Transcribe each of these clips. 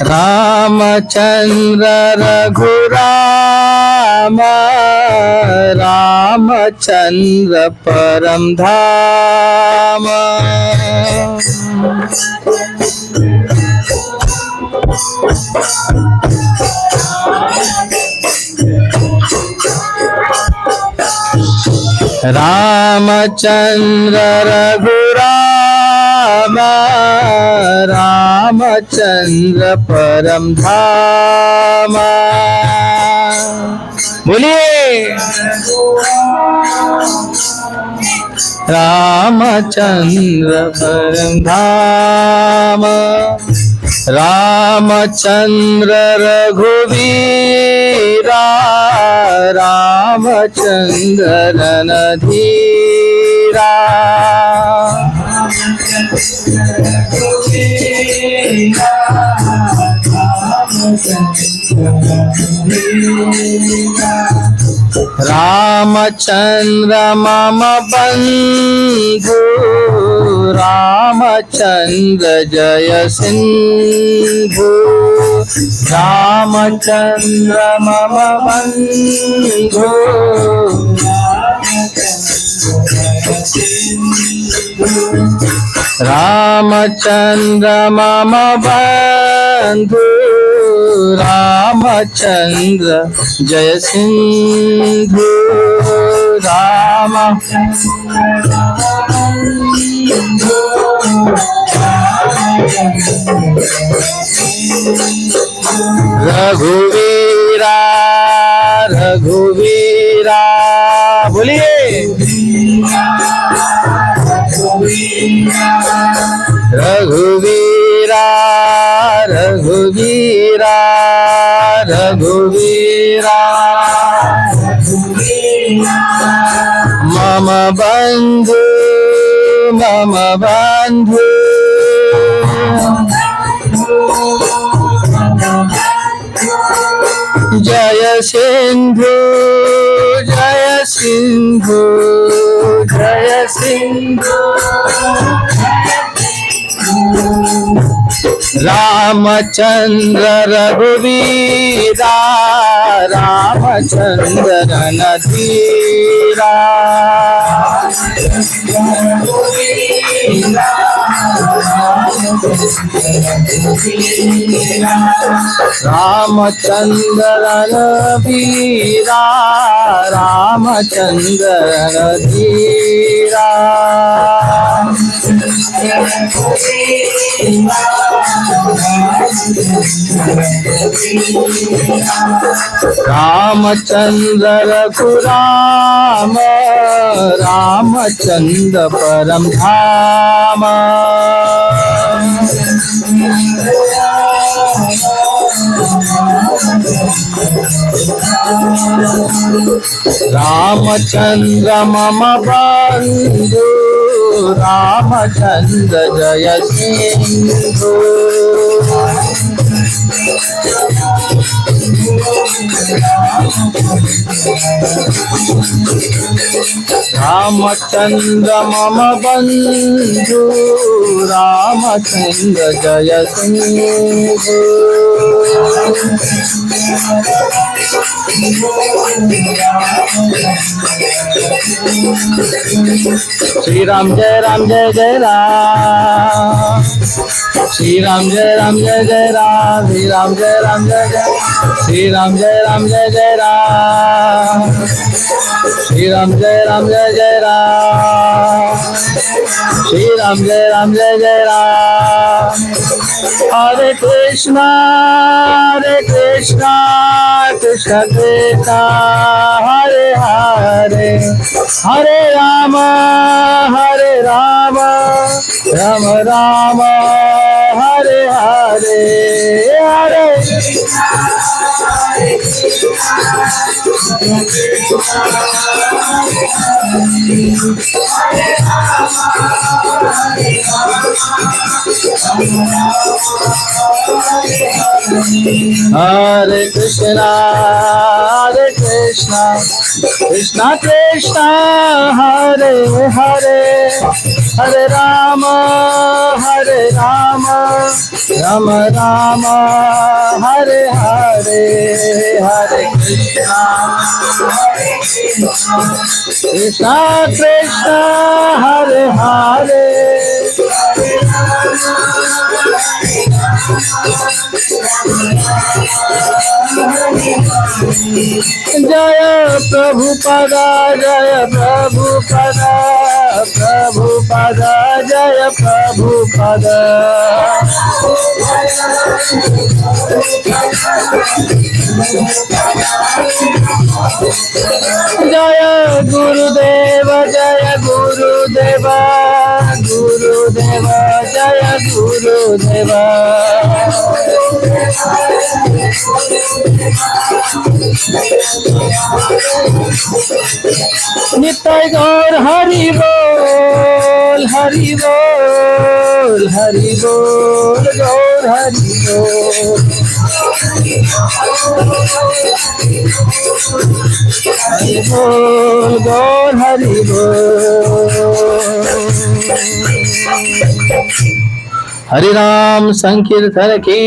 रामचंद्र रघुराम रामचंद्र परम धाम। रामचंद्र रघुराम रामचंद्र परम धाम। बोलिए रामचंद्र परम धाम। रामचंद्र रघुवीरा रामचंद्र रणधीरा। रामचंद्र मम बंधु रामचंद्र जय सिंधु। रामचंद्र मम बंधु रामचंद्र मम बंधु रामचंद्र जय सिंधु। राम रघुवीरा रघुवीरा। बोलिए रघुवीरा रघुवीरा रघुवीरा। मम बंधु मम बंधु जय सिंधु जय सिंधु जय सिंधु। रामचंद्र रघुवीरा रामचंद्र रणधीरा। रामचंद्र रणधीरा रामचंद्र रणधीरा। रामचंद्र रघुराम रामचंद्र परम धाम। रामचंद्र मम बंधु रामचंद्र जय सिंधु। रामचंद्र मम बंधु रामचंद्र जय सिंधु। श्री राम जय जय राम। श्री राम जय जय राम। श्री राम जय जय। श्री राम जय जय राम। श्री राम जय जय राम। श्री राम जय जय राम। हरे Krishna Krishna Krishna Hare Hare Hare Ram Ram Ram Hare Hare Hare Hare Krishna, Krishna Krishna, Hare Hare, Hare Rama, Rama Rama, Hare Hare, Hare Krishna, Krishna Krishna, Hare Hare. जय प्रभुपदा, जय प्रभुपदा, प्रभुपदा, जय प्रभुपदा। जय गुरुदेव, जय गुरुदेव, गुरुदेव, जय गुरुदेव। नित्य गौर हरि बोल, हरि बोल, हरि बोल, गौर हरि बोल, हरि बोल, गौर हरि बोल। हरि नाम संकीर्तन की।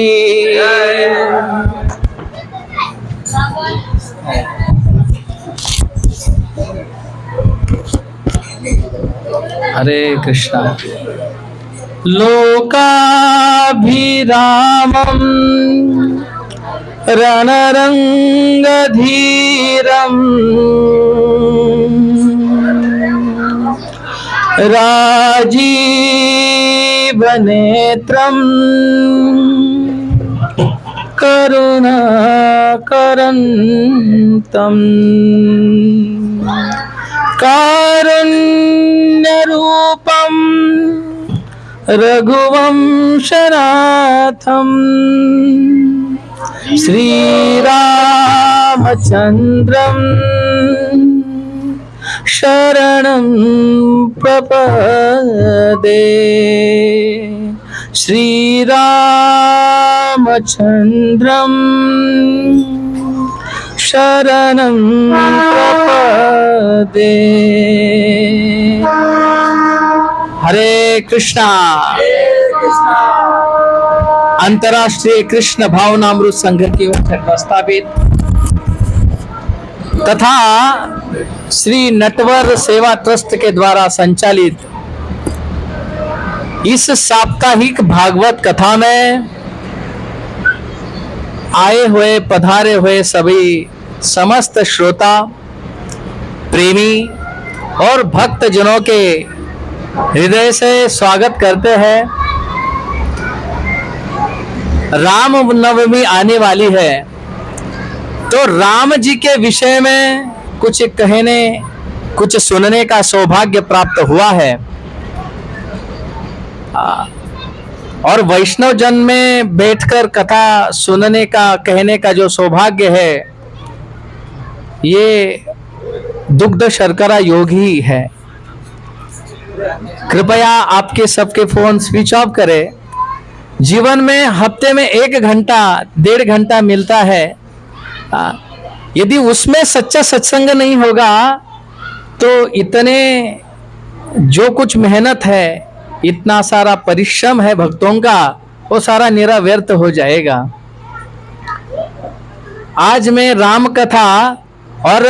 हरे कृष्णा। लोकाभिरामं रणरंगधीरं राजीवनेत्रं करुणाकरन्तं कारुण्यरूपं रघुवंशनाथं श्रीरामचन्द्रं शरणं प्रपदे। श्रीरामचन्द्रं शरणं प्रपदे। हरे कृष्णा। अंतर्राष्ट्रीय कृष्ण भावनामृत संघ की ओर से प्रस्तावित तथा श्री नटवर सेवा ट्रस्ट के द्वारा संचालित इस साप्ताहिक भागवत कथा में आए हुए पधारे हुए सभी समस्त श्रोता प्रेमी और भक्त जनों के हृदय से स्वागत करते हैं। राम नवमी आने वाली है तो राम जी के विषय में कुछ कहने कुछ सुनने का सौभाग्य प्राप्त हुआ है और वैष्णव जन में बैठकर कथा सुनने का कहने का जो सौभाग्य है ये दुग्ध शर्करा योग ही है। कृपया आपके सबके फोन स्विच ऑफ करें। जीवन में हफ्ते में 1 घंटा 1.5 घंटा मिलता है, यदि उसमें सच्चा सत्संग नहीं होगा तो इतने जो कुछ मेहनत है, इतना सारा परिश्रम है भक्तों का, वो सारा निरा व्यर्थ हो जाएगा। आज मैं राम कथा और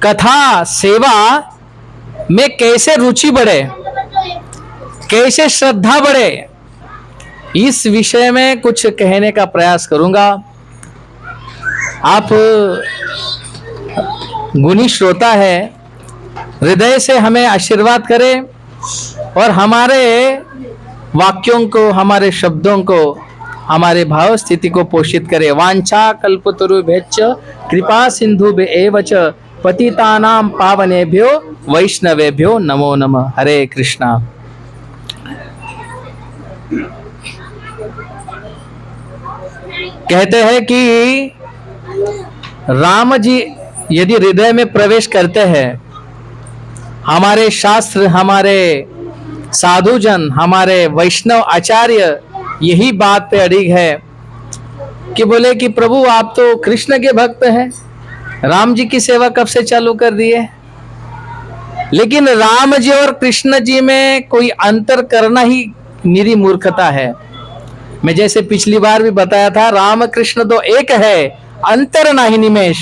कथा सेवा में कैसे रुचि बढ़े, कैसे श्रद्धा बढ़े, इस विषय में कुछ कहने का प्रयास करूंगा। आप गुणी श्रोता है, हृदय से हमें आशीर्वाद करें और हमारे वाक्यों को, हमारे शब्दों को, हमारे भाव स्थिति को पोषित करे। वांछा कल्पतरुभ्यश्च कृपा सिंधुभ्येव च पतितानां पावनेभ्यो वैष्णवेभ्यो नमो नमः। हरे कृष्णा। कहते हैं कि राम जी यदि हृदय में प्रवेश करते हैं, हमारे शास्त्र, हमारे साधुजन, हमारे वैष्णव आचार्य यही बात पे अड़िग है कि बोले कि प्रभु आप तो कृष्ण के भक्त हैं, राम जी की सेवा कब से चालू कर दिए। लेकिन राम जी और कृष्ण जी में कोई अंतर करना ही निरी मूर्खता है। मैं जैसे पिछली बार भी बताया था, राम कृष्ण तो एक है, अंतर नाही निमेश।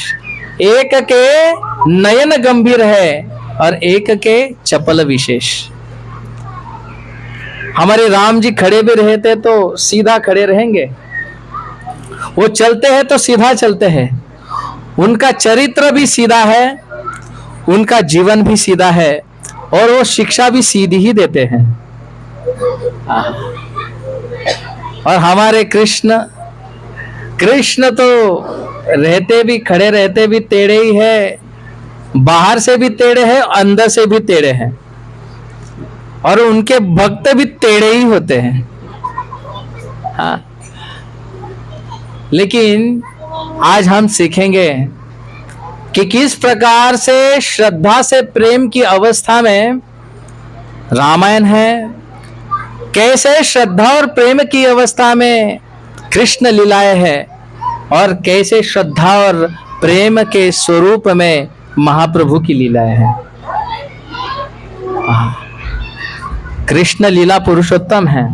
एक के नयन गंभीर है और एक के चपल विशेष। हमारे राम जी खड़े भी रहते तो सीधा खड़े रहेंगे, वो चलते हैं तो सीधा चलते हैं, उनका चरित्र भी सीधा है, उनका जीवन भी सीधा है और वो शिक्षा भी सीधी ही देते हैं। और हमारे कृष्ण तो रहते भी, खड़े रहते भी टेढ़े ही है, बाहर से भी टेढ़े हैं, अंदर से भी टेढ़े हैं, और उनके भक्त भी टेढ़े ही होते हैं। हाँ, लेकिन आज हम सीखेंगे कि किस प्रकार से श्रद्धा से प्रेम की अवस्था में रामायण है, कैसे श्रद्धा और प्रेम की अवस्था में कृष्ण लीलाएं है, और कैसे श्रद्धा और प्रेम के स्वरूप में महाप्रभु की लीलाएं हैं। कृष्ण लीला पुरुषोत्तम है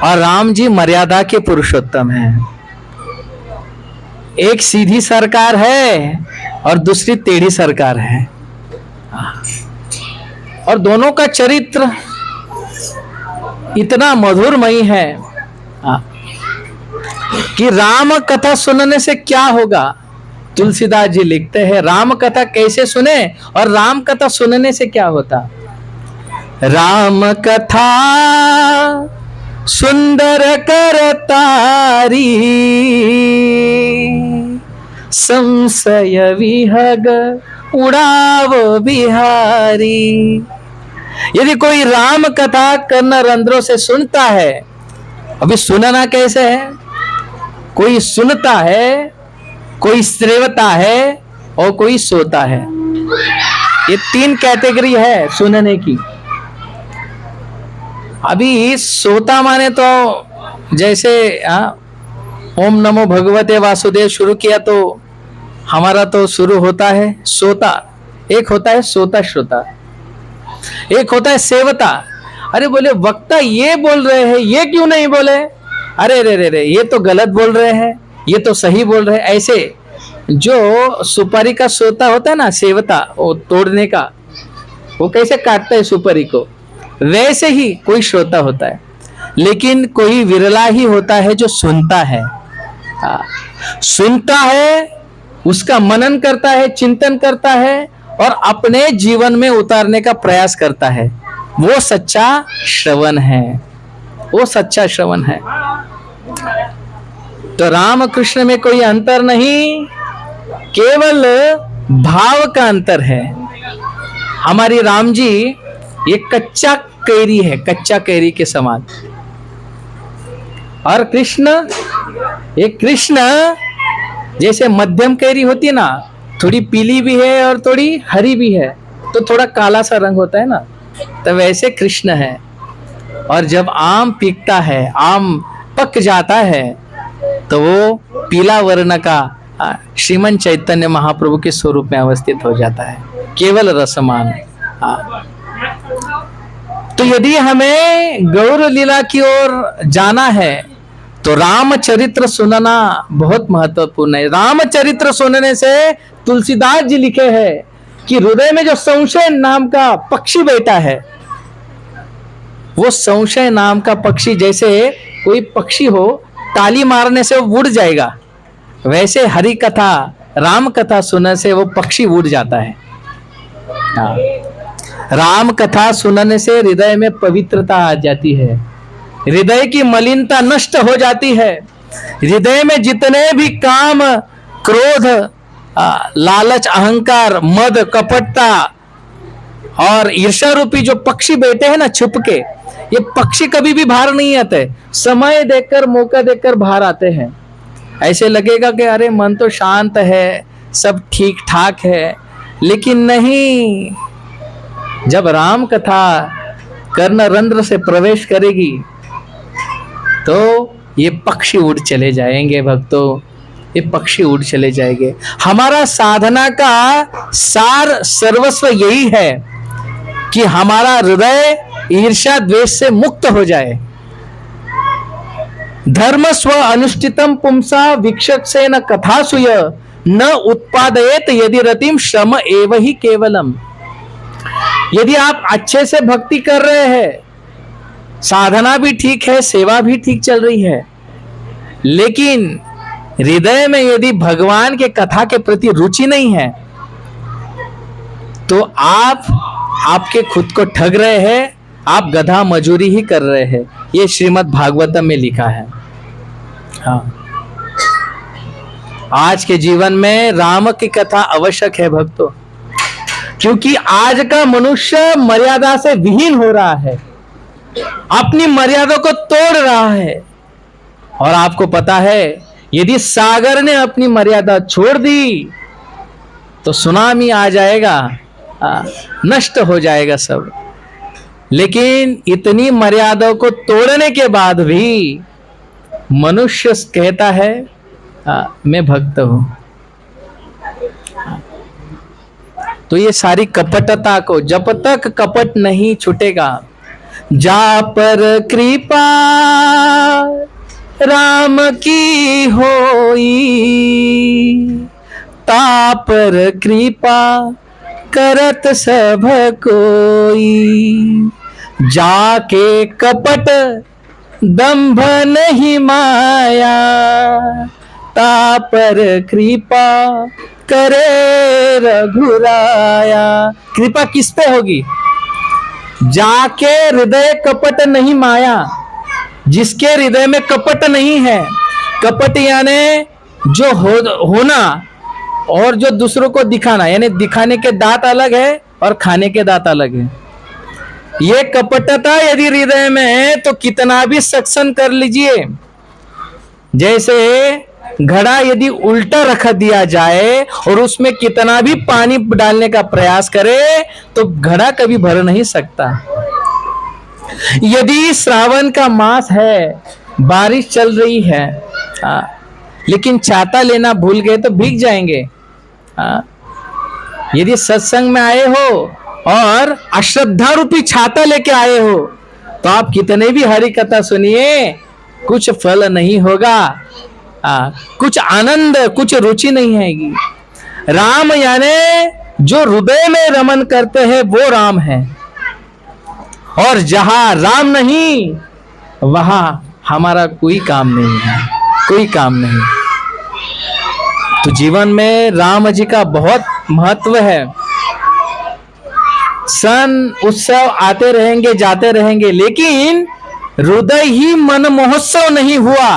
और राम जी मर्यादा के पुरुषोत्तम हैं। एक सीधी सरकार है और दूसरी टेढ़ी सरकार है, और दोनों का चरित्र इतना मधुरमयी है कि राम कथा सुनने से क्या होगा। तुलसीदास जी लिखते हैं, राम कथा कैसे सुने और राम कथा सुनने से क्या होता। राम कथा सुंदर करतारी, संशय विहग उड़ाव बिहारी। यदि कोई राम कथा कर्ण रंध्रों से सुनता है, अभी सुनना कैसे है, कोई सुनता है, कोई श्रेवता है और कोई सोता है। ये तीन कैटेगरी है सुनने की। अभी सोता माने तो जैसे ओम नमो भगवते वासुदेव शुरू किया तो हमारा तो शुरू होता है सोता। एक होता है सोता श्रोता, एक होता है सेवता। अरे बोले वक्ता ये बोल रहे हैं, ये क्यों नहीं बोले, अरे रे रे रे ये तो गलत बोल रहे हैं, ये तो सही बोल रहे हैं। ऐसे जो सुपारी का सोता होता है ना, सेवता, वो तोड़ने का, वो कैसे काटता है सुपारी को, वैसे ही कोई श्रोता होता है। लेकिन कोई विरला ही होता है जो सुनता है। सुनता है, उसका मनन करता है, चिंतन करता है और अपने जीवन में उतारने का प्रयास करता है। वो सच्चा श्रवण है, वो सच्चा श्रवण है। तो राम कृष्ण में कोई अंतर नहीं, केवल भाव का अंतर है। हमारी राम जी ये कच्चा कैरी है, कच्चा कैरी के समान, और कृष्ण, ये कृष्ण जैसे मध्यम कैरी होती है ना, थोड़ी पीली भी है और थोड़ी हरी भी है, तो थोड़ा काला सा रंग होता है ना, तो वैसे कृष्ण है। और जब आम पीकता है, आम पक जाता है, तो वो पीला वर्ण का श्रीमन चैतन्य महाप्रभु के स्वरूप में अवस्थित हो जाता है, केवल रसमान। तो यदि हमें गौर लीला की ओर जाना है तो रामचरित्र सुनना बहुत महत्वपूर्ण है। रामचरित्र सुनने से तुलसीदास जी लिखे हैं कि हृदय में जो संशय नाम का पक्षी बैठा है, वो संशय नाम का पक्षी, जैसे कोई पक्षी हो ताली मारने से वो उड़ जाएगा, वैसे हरि कथा राम कथा सुनने से वो पक्षी उड़ जाता है। राम कथा सुनने से हृदय में पवित्रता आ जाती है, हृदय की मलिनता नष्ट हो जाती है। हृदय में जितने भी काम, क्रोध, लालच, अहंकार, मद, कपटता और ईर्ष्या रूपी जो पक्षी बैठे हैं ना छुप के, ये पक्षी कभी भी बाहर नहीं आते, समय देखकर, मौका देखकर बाहर आते हैं। ऐसे लगेगा कि अरे मन तो शांत है, सब ठीक ठाक है, लेकिन नहीं, जब राम कथा कर्ण रंध्र से प्रवेश करेगी तो ये पक्षी उड़ चले जाएंगे भक्तों, ये पक्षी उड़ चले जाएंगे। हमारा साधना का सार सर्वस्व यही है कि हमारा हृदय ईर्ष्या द्वेष से मुक्त हो जाए। धर्म स्व अनुष्ठितम पुंसा विक्षक न कथासुय न उत्पादयेत यदि रतिम श्रम एव ही केवलम। यदि आप अच्छे से भक्ति कर रहे हैं, साधना भी ठीक है, सेवा भी ठीक चल रही है, लेकिन हृदय में यदि भगवान के कथा के प्रति रुचि नहीं है, तो आप आपके खुद को ठग रहे हैं, आप गधा मजूरी ही कर रहे हैं। ये श्रीमद् भागवतम में लिखा है। हाँ, आज के जीवन में राम की कथा आवश्यक है भक्तों, क्योंकि आज का मनुष्य मर्यादा से विहीन हो रहा है, अपनी मर्यादा को तोड़ रहा है। और आपको पता है, यदि सागर ने अपनी मर्यादा छोड़ दी तो सुनामी आ जाएगा, नष्ट हो जाएगा सब। लेकिन इतनी मर्यादा को तोड़ने के बाद भी मनुष्य कहता है मैं भक्त हूं। तो ये सारी कपटता को, जब तक कपट नहीं छूटेगा, जा पर कृपा राम की होई, ता पर कृपा करत सब कोई, जाके कपट दंभ नहीं माया, ता पर कृपा करे रघुराया। कृपा किस पे होगी? जाके हृदय कपट नहीं माया, जिसके हृदय में कपट नहीं है। कपट यानी जो होना और जो दूसरों को दिखाना, यानी दिखाने के दांत अलग है और खाने के दांत अलग है। ये कपटता यदि हृदय में है तो कितना भी सत्संग कर लीजिए, जैसे घड़ा यदि उल्टा रख दिया जाए और उसमें कितना भी पानी डालने का प्रयास करे तो घड़ा कभी भर नहीं सकता। यदि श्रावण का मास है, बारिश चल रही है, लेकिन छाता लेना भूल गए तो भीग जाएंगे। यदि सत्संग में आए हो और अश्रद्धा रूपी छाता लेके आए हो तो आप कितने भी हरि कथा सुनिए, कुछ फल नहीं होगा, कुछ आनंद, कुछ रुचि नहीं आएगी। राम यानी जो हृदय में रमन करते हैं वो राम है, और जहां राम नहीं वहां हमारा कोई काम नहीं है, कोई काम नहीं। तो जीवन में राम जी का बहुत महत्व है। सन उत्सव आते रहेंगे, जाते रहेंगे, लेकिन हृदय ही मन महोत्सव नहीं हुआ,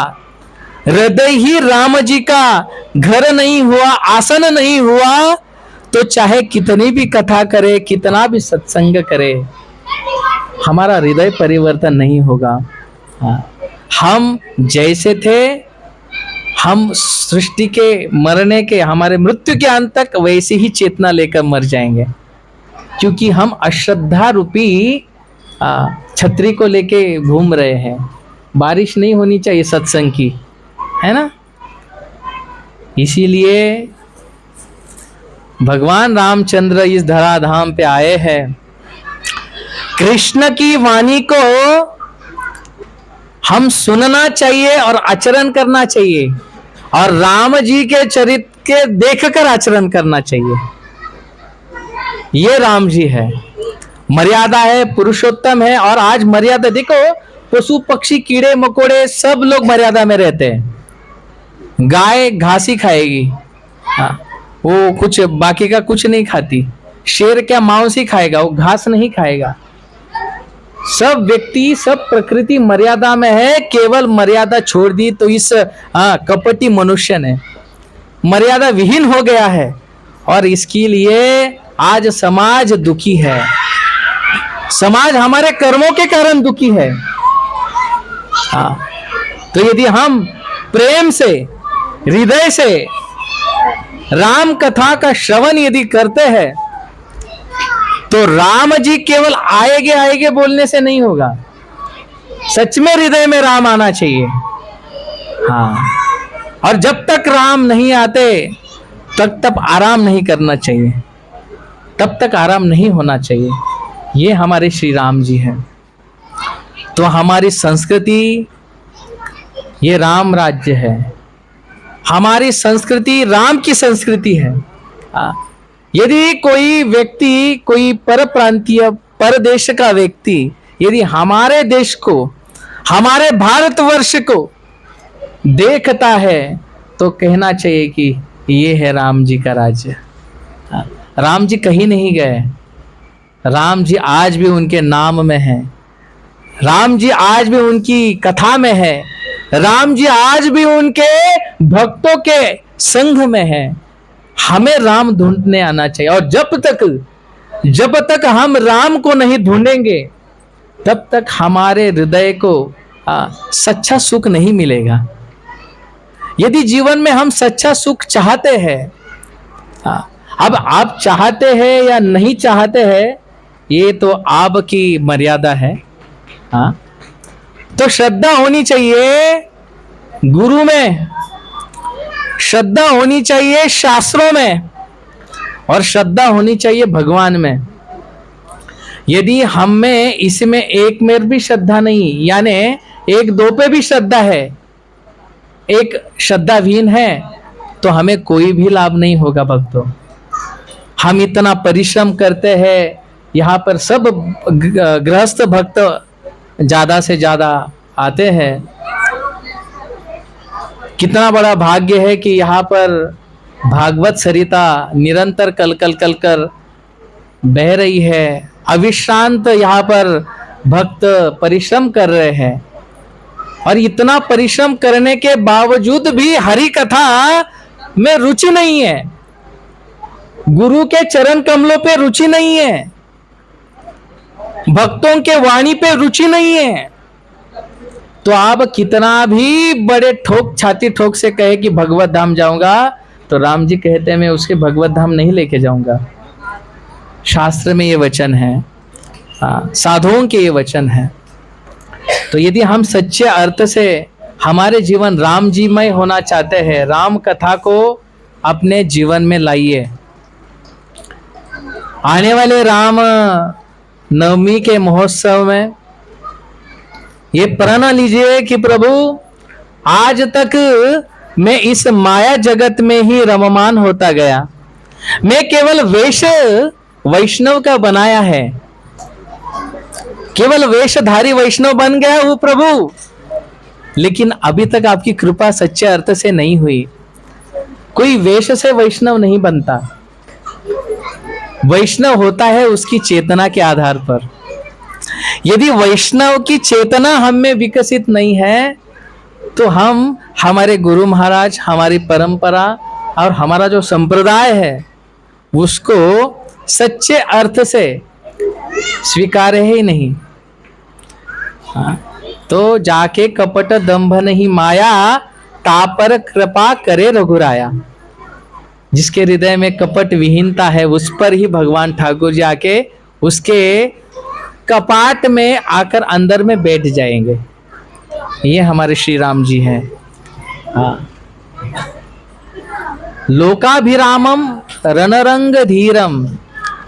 हृदय ही राम जी का घर नहीं हुआ, आसन नहीं हुआ, तो चाहे कितनी भी कथा करे, कितना भी सत्संग करे, हमारा हृदय परिवर्तन नहीं होगा। हम जैसे थे, हम सृष्टि के मरने के, हमारे मृत्यु के अंत तक वैसे ही चेतना लेकर मर जाएंगे, क्योंकि हम अश्रद्धा रूपी छतरी को लेके घूम रहे हैं। बारिश नहीं होनी चाहिए सत्संग की, है ना। इसीलिए भगवान रामचंद्र इस धराधाम पे आए हैं। कृष्ण की वाणी को हम सुनना चाहिए और आचरण करना चाहिए, और राम जी के चरित्र के देखकर आचरण करना चाहिए। ये राम जी है, मर्यादा है, पुरुषोत्तम है। और आज मर्यादा देखो, पशु पक्षी कीड़े मकोड़े सब लोग मर्यादा में रहते हैं। गाय घास ही खाएगी, वो कुछ बाकी का कुछ नहीं खाती। शेर क्या मांस ही खाएगा, वो घास नहीं खाएगा। सब व्यक्ति, सब प्रकृति मर्यादा में है। केवल मर्यादा छोड़ दी तो इस कपटी मनुष्य ने मर्यादा विहीन हो गया है, और इसके लिए आज समाज दुखी है। समाज हमारे कर्मों के कारण दुखी है। तो यदि हम प्रेम से हृदय से राम कथा का श्रवण यदि करते हैं तो राम जी केवल आएगे आएगे बोलने से नहीं होगा, सच में हृदय में राम आना चाहिए। हाँ, और जब तक राम नहीं आते तब आराम नहीं करना चाहिए, तब तक आराम नहीं होना चाहिए। ये हमारे श्री राम जी हैं। तो हमारी संस्कृति ये राम राज्य है, हमारी संस्कृति राम की संस्कृति है। यदि कोई व्यक्ति, कोई पर प्रांतीय परदेश का व्यक्ति यदि हमारे देश को, हमारे भारतवर्ष को देखता है तो कहना चाहिए कि ये है राम जी का राज्य। राम जी कहीं नहीं गए, राम जी आज भी उनके नाम में है, राम जी आज भी उनकी कथा में है, राम जी आज भी उनके भक्तों के संघ में है। हमें राम ढूंढने आना चाहिए, और जब तक हम राम को नहीं ढूंढेंगे तब तक हमारे हृदय को सच्चा सुख नहीं मिलेगा। यदि जीवन में हम सच्चा सुख चाहते हैं, अब आप चाहते हैं या नहीं चाहते हैं ये तो आपकी मर्यादा है। हाँ, तो श्रद्धा होनी चाहिए गुरु में, श्रद्धा होनी चाहिए शास्त्रों में, और श्रद्धा होनी चाहिए भगवान में। यदि हम में इसमें एक में भी श्रद्धा नहीं, यानी एक दो पे भी श्रद्धा है, एक श्रद्धाहीन है, तो हमें कोई भी लाभ नहीं होगा भक्तों। हम इतना परिश्रम करते हैं, यहाँ पर सब गृहस्थ भक्त ज्यादा से ज्यादा आते हैं। कितना बड़ा भाग्य है कि यहाँ पर भागवत सरिता निरंतर कल कर बह रही है, अविश्रांत यहाँ पर भक्त परिश्रम कर रहे हैं, और इतना परिश्रम करने के बावजूद भी हरि कथा में रुचि नहीं है, गुरु के चरण कमलों पे रुचि नहीं है, भक्तों के वाणी पे रुचि नहीं है। तो आप कितना भी बड़े छाती ठोक से कहे कि भगवत धाम जाऊंगा, तो राम जी कहते हैं मैं उसके भगवत धाम नहीं लेके जाऊंगा। शास्त्र में ये वचन है, साधुओं के ये वचन है। तो यदि हम सच्चे अर्थ से हमारे जीवन राम जी मय होना चाहते हैं, राम कथा को अपने जीवन में लाइए। आने वाले राम नवमी के महोत्सव में ये प्रण लीजिए कि प्रभु आज तक मैं इस माया जगत में ही रममान होता गया, मैं केवल वेश वैष्णव का बनाया है, केवल वेशधारी वैष्णव बन गया हूं प्रभु, लेकिन अभी तक आपकी कृपा सच्चे अर्थ से नहीं हुई। कोई वेश से वैष्णव नहीं बनता, वैष्णव होता है उसकी चेतना के आधार पर। यदि वैष्णव की चेतना हम में विकसित नहीं है तो हम, हमारे गुरु महाराज, हमारी परंपरा और हमारा जो संप्रदाय है उसको सच्चे अर्थ से स्वीकार ही नहीं। तो जाके कपट दंभ नहीं माया, तापर कृपा करे रघुराया। जिसके हृदय में कपट विहीनता है उस पर ही भगवान ठाकुर जी आके उसके कपाट में आकर अंदर में बैठ जाएंगे। ये हमारे श्री राम जी हैं। हाँ, लोकाभिरामम रणरंग धीरम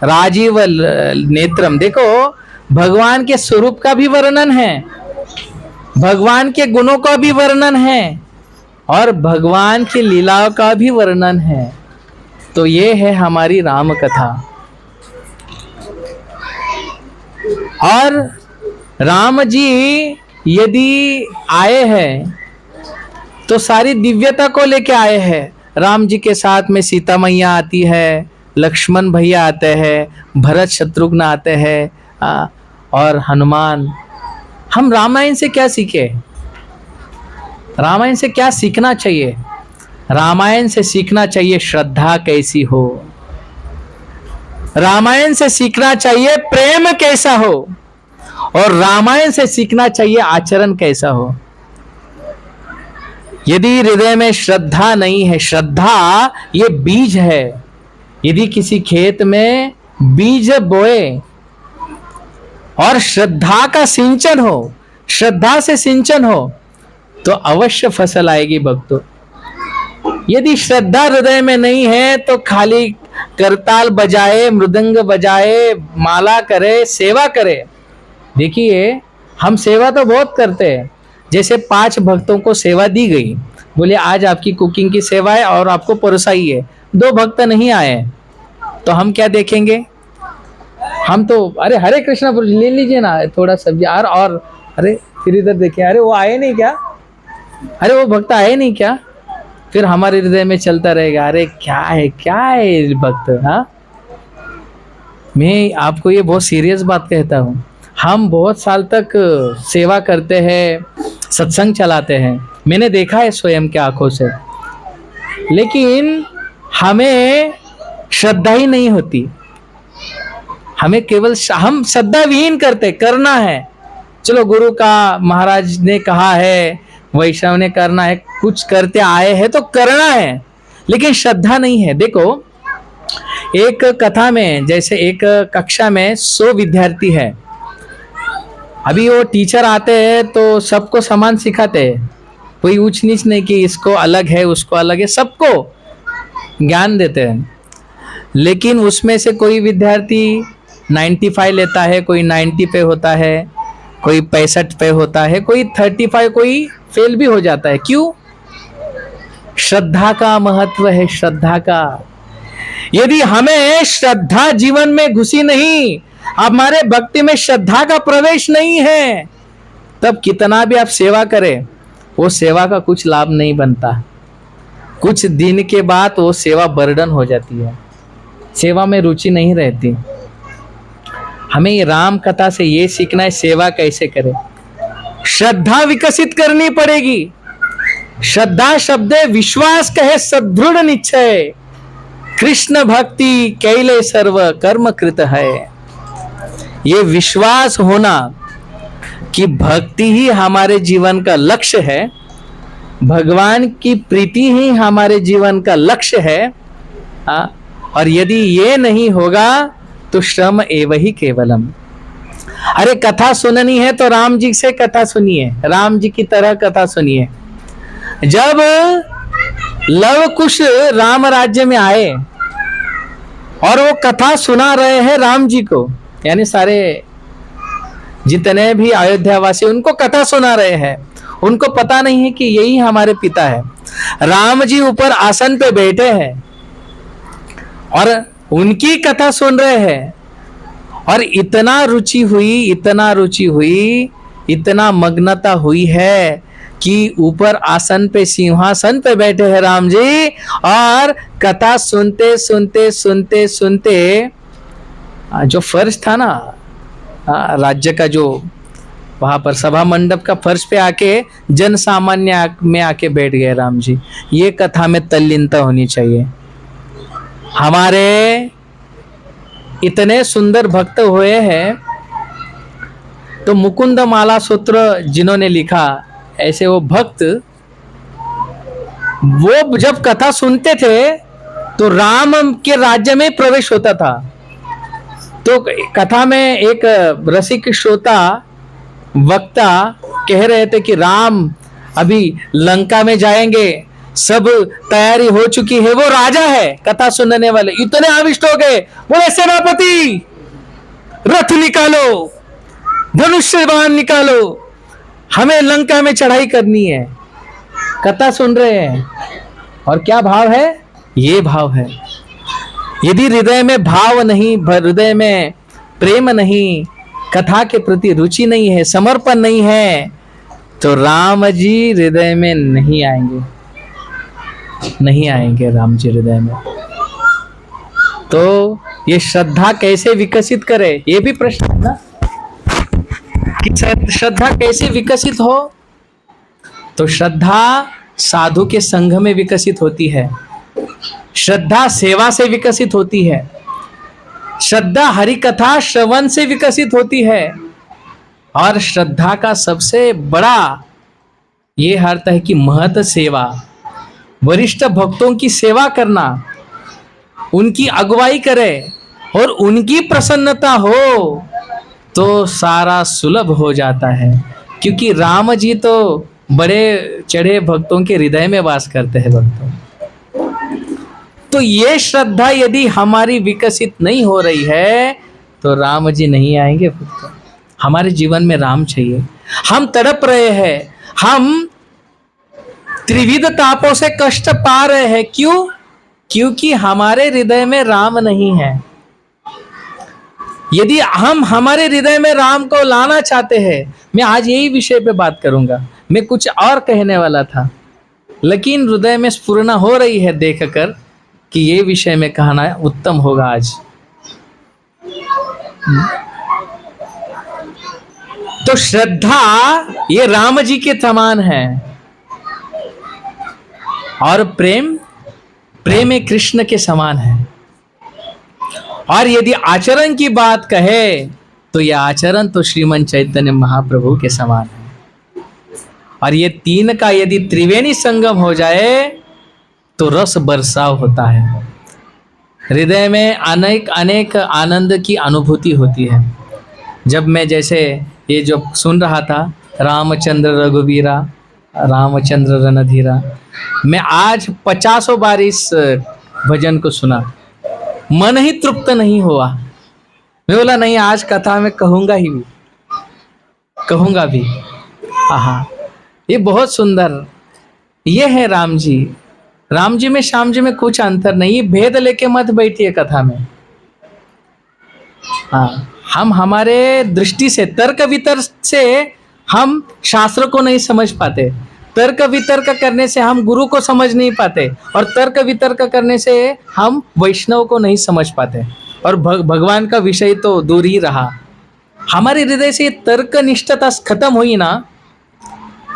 राजीव नेत्रम। देखो भगवान के स्वरूप का भी वर्णन है, भगवान के गुणों का भी वर्णन है, और भगवान की लीलाओं का भी वर्णन है। तो ये है हमारी राम कथा। और राम जी यदि आए हैं तो सारी दिव्यता को लेके आए हैं। राम जी के साथ में सीता मैया आती है, लक्ष्मण भैया आते हैं, भरत शत्रुघ्न आते हैं, और हनुमान। हम रामायण से क्या सीखे? रामायण से क्या सीखना चाहिए? रामायण से सीखना चाहिए श्रद्धा कैसी हो, रामायण से सीखना चाहिए प्रेम कैसा हो, और रामायण से सीखना चाहिए आचरण कैसा हो। यदि हृदय में श्रद्धा नहीं है, श्रद्धा ये बीज है। यदि किसी खेत में बीज बोए और श्रद्धा का सिंचन हो, श्रद्धा से सिंचन हो, तो अवश्य फसल आएगी भक्तों। यदि श्रद्धा हृदय में नहीं है तो खाली करताल बजाए, मृदंग बजाए, माला करे, सेवा करे। देखिए हम सेवा तो बहुत करते हैं। जैसे 5 भक्तों को सेवा दी गई, बोले आज आपकी कुकिंग की सेवा है और आपको परोसाई है, 2 भक्त नहीं आए तो हम क्या देखेंगे? हम तो अरे हरे कृष्णा ले लीजिए ना थोड़ा सब्जी और अरे फिर इधर देखें, अरे वो आए नहीं क्या, अरे वो भक्त आए नहीं क्या? फिर हमारे हृदय में चलता रहेगा, अरे क्या है भक्त। हाँ, मैं आपको ये बहुत सीरियस बात कहता हूँ। हम बहुत साल तक सेवा करते हैं, सत्संग चलाते हैं, मैंने देखा है स्वयं के आंखों से, लेकिन हमें श्रद्धा ही नहीं होती। हमें केवल हम श्रद्धा विहीन करते, करना है, चलो गुरु का, महाराज ने कहा है, वैष्णव ने करना है, कुछ करते आए हैं तो करना है, लेकिन श्रद्धा नहीं है। देखो एक कथा में, जैसे एक कक्षा में 100 विद्यार्थी है, अभी वो टीचर आते हैं तो सबको समान सिखाते हैं, कोई ऊंच नीच नहीं कि इसको अलग है उसको अलग है, सबको ज्ञान देते हैं। लेकिन उसमें से कोई विद्यार्थी 95 लेता है, कोई 90 पे होता है, कोई 65 पे होता है, कोई 35, कोई फेल भी हो जाता है। क्यों? श्रद्धा का महत्व है, श्रद्धा का। यदि हमें श्रद्धा जीवन में घुसी नहीं, हमारे भक्ति में श्रद्धा का प्रवेश नहीं है, तब कितना भी आप सेवा करें, वो सेवा का कुछ लाभ नहीं बनता। कुछ दिन के बाद वो सेवा बर्डन हो जाती है, सेवा में रुचि नहीं रहती। हमें ये राम कथा से ये सीखना है, सेवा कैसे करें। श्रद्धा विकसित करनी पड़ेगी। श्रद्धा शब्द विश्वास कहे सदृढ़ निश्चय, कृष्ण भक्ति कैले सर्व कर्म कृत है। ये विश्वास होना कि भक्ति ही हमारे जीवन का लक्ष्य है, भगवान की प्रीति ही हमारे जीवन का लक्ष्य है। और यदि ये नहीं होगा तो श्रम एव ही केवलम। अरे कथा सुननी है तो राम जी से कथा सुनिए, राम जी की तरह कथा सुनिए। जब लव कुश राम राज्य में आए और वो कथा सुना रहे हैं राम जी को, यानी सारे जितने भी अयोध्यावासी उनको कथा सुना रहे हैं, उनको पता नहीं है कि यही हमारे पिता है। राम जी ऊपर आसन पे बैठे हैं और उनकी कथा सुन रहे हैं, और इतना रुचि हुई, इतना रुचि हुई, इतना मग्नता हुई है कि ऊपर आसन पे, सिंहासन पे बैठे हैं राम जी, और कथा सुनते सुनते सुनते सुनते जो फर्श था ना राज्य का, जो वहां पर सभा मंडप का फर्श पे आके जन सामान्य में आके बैठ गए राम जी। ये कथा में तल्लीनता होनी चाहिए। हमारे इतने सुंदर भक्त हुए हैं, तो मुकुंद माला सूत्र जिन्होंने लिखा, ऐसे वो भक्त, वो जब कथा सुनते थे तो राम के राज्य में प्रवेश होता था। तो कथा में एक रसिक श्रोता वक्ता कह रहे थे कि राम अभी लंका में जाएंगे, सब तैयारी हो चुकी है, वो राजा है। कथा सुनने वाले इतने आविष्ट हो गए, बोले सेनापति रथ निकालो, धनुष्य बाण निकालो, हमें लंका में चढ़ाई करनी है। कथा सुन रहे हैं, और क्या भाव है? ये भाव है। यदि हृदय में भाव नहीं, हृदय में प्रेम नहीं, कथा के प्रति रुचि नहीं है, समर्पण नहीं है, तो राम जी हृदय में नहीं आएंगे, नहीं आएंगे राम जी हृदय में। तो ये श्रद्धा कैसे विकसित करे, ये भी प्रश्न है ना कि श्रद्धा कैसे विकसित हो। तो श्रद्धा साधु के संघ में विकसित होती है, श्रद्धा सेवा से विकसित होती है, श्रद्धा हरि कथा श्रवण से विकसित होती है, और श्रद्धा का सबसे बड़ा ये अर्थ है कि महत सेवा, वरिष्ठ भक्तों की सेवा करना, उनकी अगुवाई करे और उनकी प्रसन्नता हो तो सारा सुलभ हो जाता है। क्योंकि राम जी तो बड़े चढ़े भक्तों के हृदय में वास करते हैं भक्तों। तो ये श्रद्धा यदि हमारी विकसित नहीं हो रही है तो राम जी नहीं आएंगे भक्तों। हमारे जीवन में राम चाहिए। हम तड़प रहे हैं, हम त्रिविध तापों से कष्ट पा रहे हैं, क्यों? क्योंकि हमारे हृदय में राम नहीं है। यदि हम हमारे हृदय में राम को लाना चाहते हैं, मैं आज यही विषय पे बात करूंगा, मैं कुछ और कहने वाला था लेकिन हृदय में स्फुरना हो रही है देखकर कि ये विषय में कहना उत्तम होगा आज। तो श्रद्धा ये राम जी के समान है और प्रेम प्रेम कृष्ण के समान है। और यदि आचरण की बात कहे तो यह आचरण तो श्रीमन चैतन्य महाप्रभु के समान है। और ये तीन का यदि त्रिवेणी संगम हो जाए तो रस बरसाव होता है, हृदय में अनेक अनेक आनंद की अनुभूति होती है। जब मैं जैसे ये जो सुन रहा था, रामचंद्र रघुवीरा रामचंद्र रणधीरा, मैं आज 50 बार इस भजन को सुना, मन ही तृप्त नहीं हुआ। मैं बोला नहीं, आज कथा में कहूंगा भी। हाँ, ये बहुत सुंदर, ये है राम जी। राम जी में श्याम जी में कुछ अंतर नहीं, भेद लेके मत बैठिए कथा में। हाँ, हम हमारे दृष्टि से तर्क वितर्क से हम शास्त्र को नहीं समझ पाते, तर्क वितर्क करने से हम गुरु को समझ नहीं पाते, और तर्क वितर्क करने से हम वैष्णव को नहीं समझ पाते, और भगवान का विषय तो दूर ही रहा। हमारे हृदय से तर्क निष्ठता खत्म हुई ना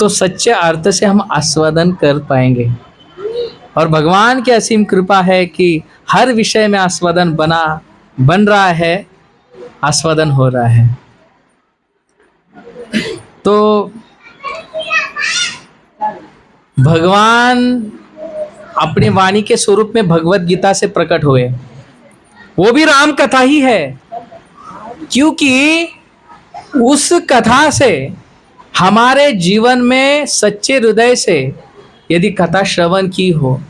तो सच्चे अर्थ से हम आस्वादन कर पाएंगे। और भगवान की असीम कृपा है कि हर विषय में आस्वादन बन रहा है, आस्वादन हो रहा है। तो भगवान अपनी वाणी के स्वरूप में भगवत गीता से प्रकट हुए, वो भी राम कथा ही है। क्योंकि उस कथा से हमारे जीवन में सच्चे हृदय से यदि कथा श्रवण की हो,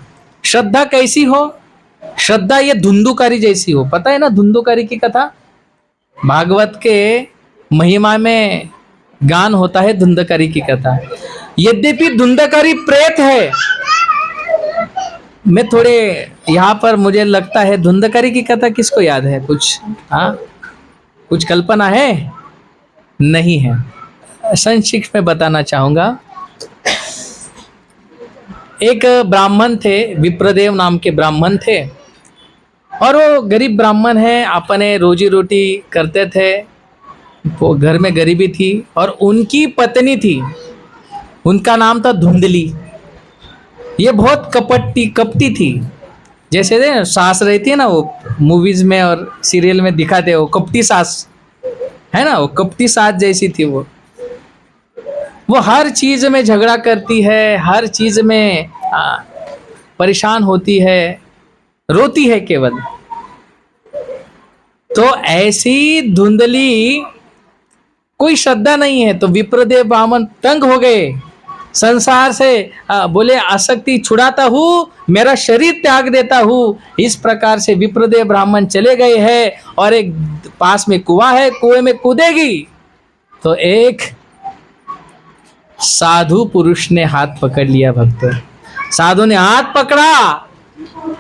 श्रद्धा कैसी हो? श्रद्धा ये धुंधुकारी जैसी हो। पता है ना धुंधुकारी की कथा? भागवत के महिमा में गान होता है धुंधकारी की कथा। यद्यपि धुंधकारी प्रेत है, मैं थोड़े यहाँ पर मुझे लगता है धुंधकारी की कथा किसको याद है? कुछ कुछ कल्पना है? नहीं है। संक्षिप्त में बताना चाहूंगा। एक ब्राह्मण थे, विप्रदेव नाम के ब्राह्मण थे, और वो गरीब ब्राह्मण है, अपने रोजी रोटी करते थे, वो घर में गरीबी थी, और उनकी पत्नी थी, उनका नाम था धुंधली। ये बहुत कपटी थी, जैसे सास रहती है ना, वो मूवीज में और सीरियल में दिखाते हैं, वो कपटी सास है ना, वो कपटी सास जैसी थी। वो हर चीज में झगड़ा करती है, हर चीज में परेशान होती है, रोती है केवल। तो ऐसी धुंधली, कोई श्रद्धा नहीं है। तो विप्रदेव ब्राह्मण तंग हो गए संसार से, बोले आसक्ति छुड़ाता हूँ, मेरा शरीर त्याग देता हूँ। इस प्रकार से विप्रदेव ब्राह्मण चले गए हैं, और एक पास में कुआं है, कुएं में कूदेगी तो एक साधु पुरुष ने हाथ पकड़ लिया। भक्तों, साधु ने हाथ पकड़ा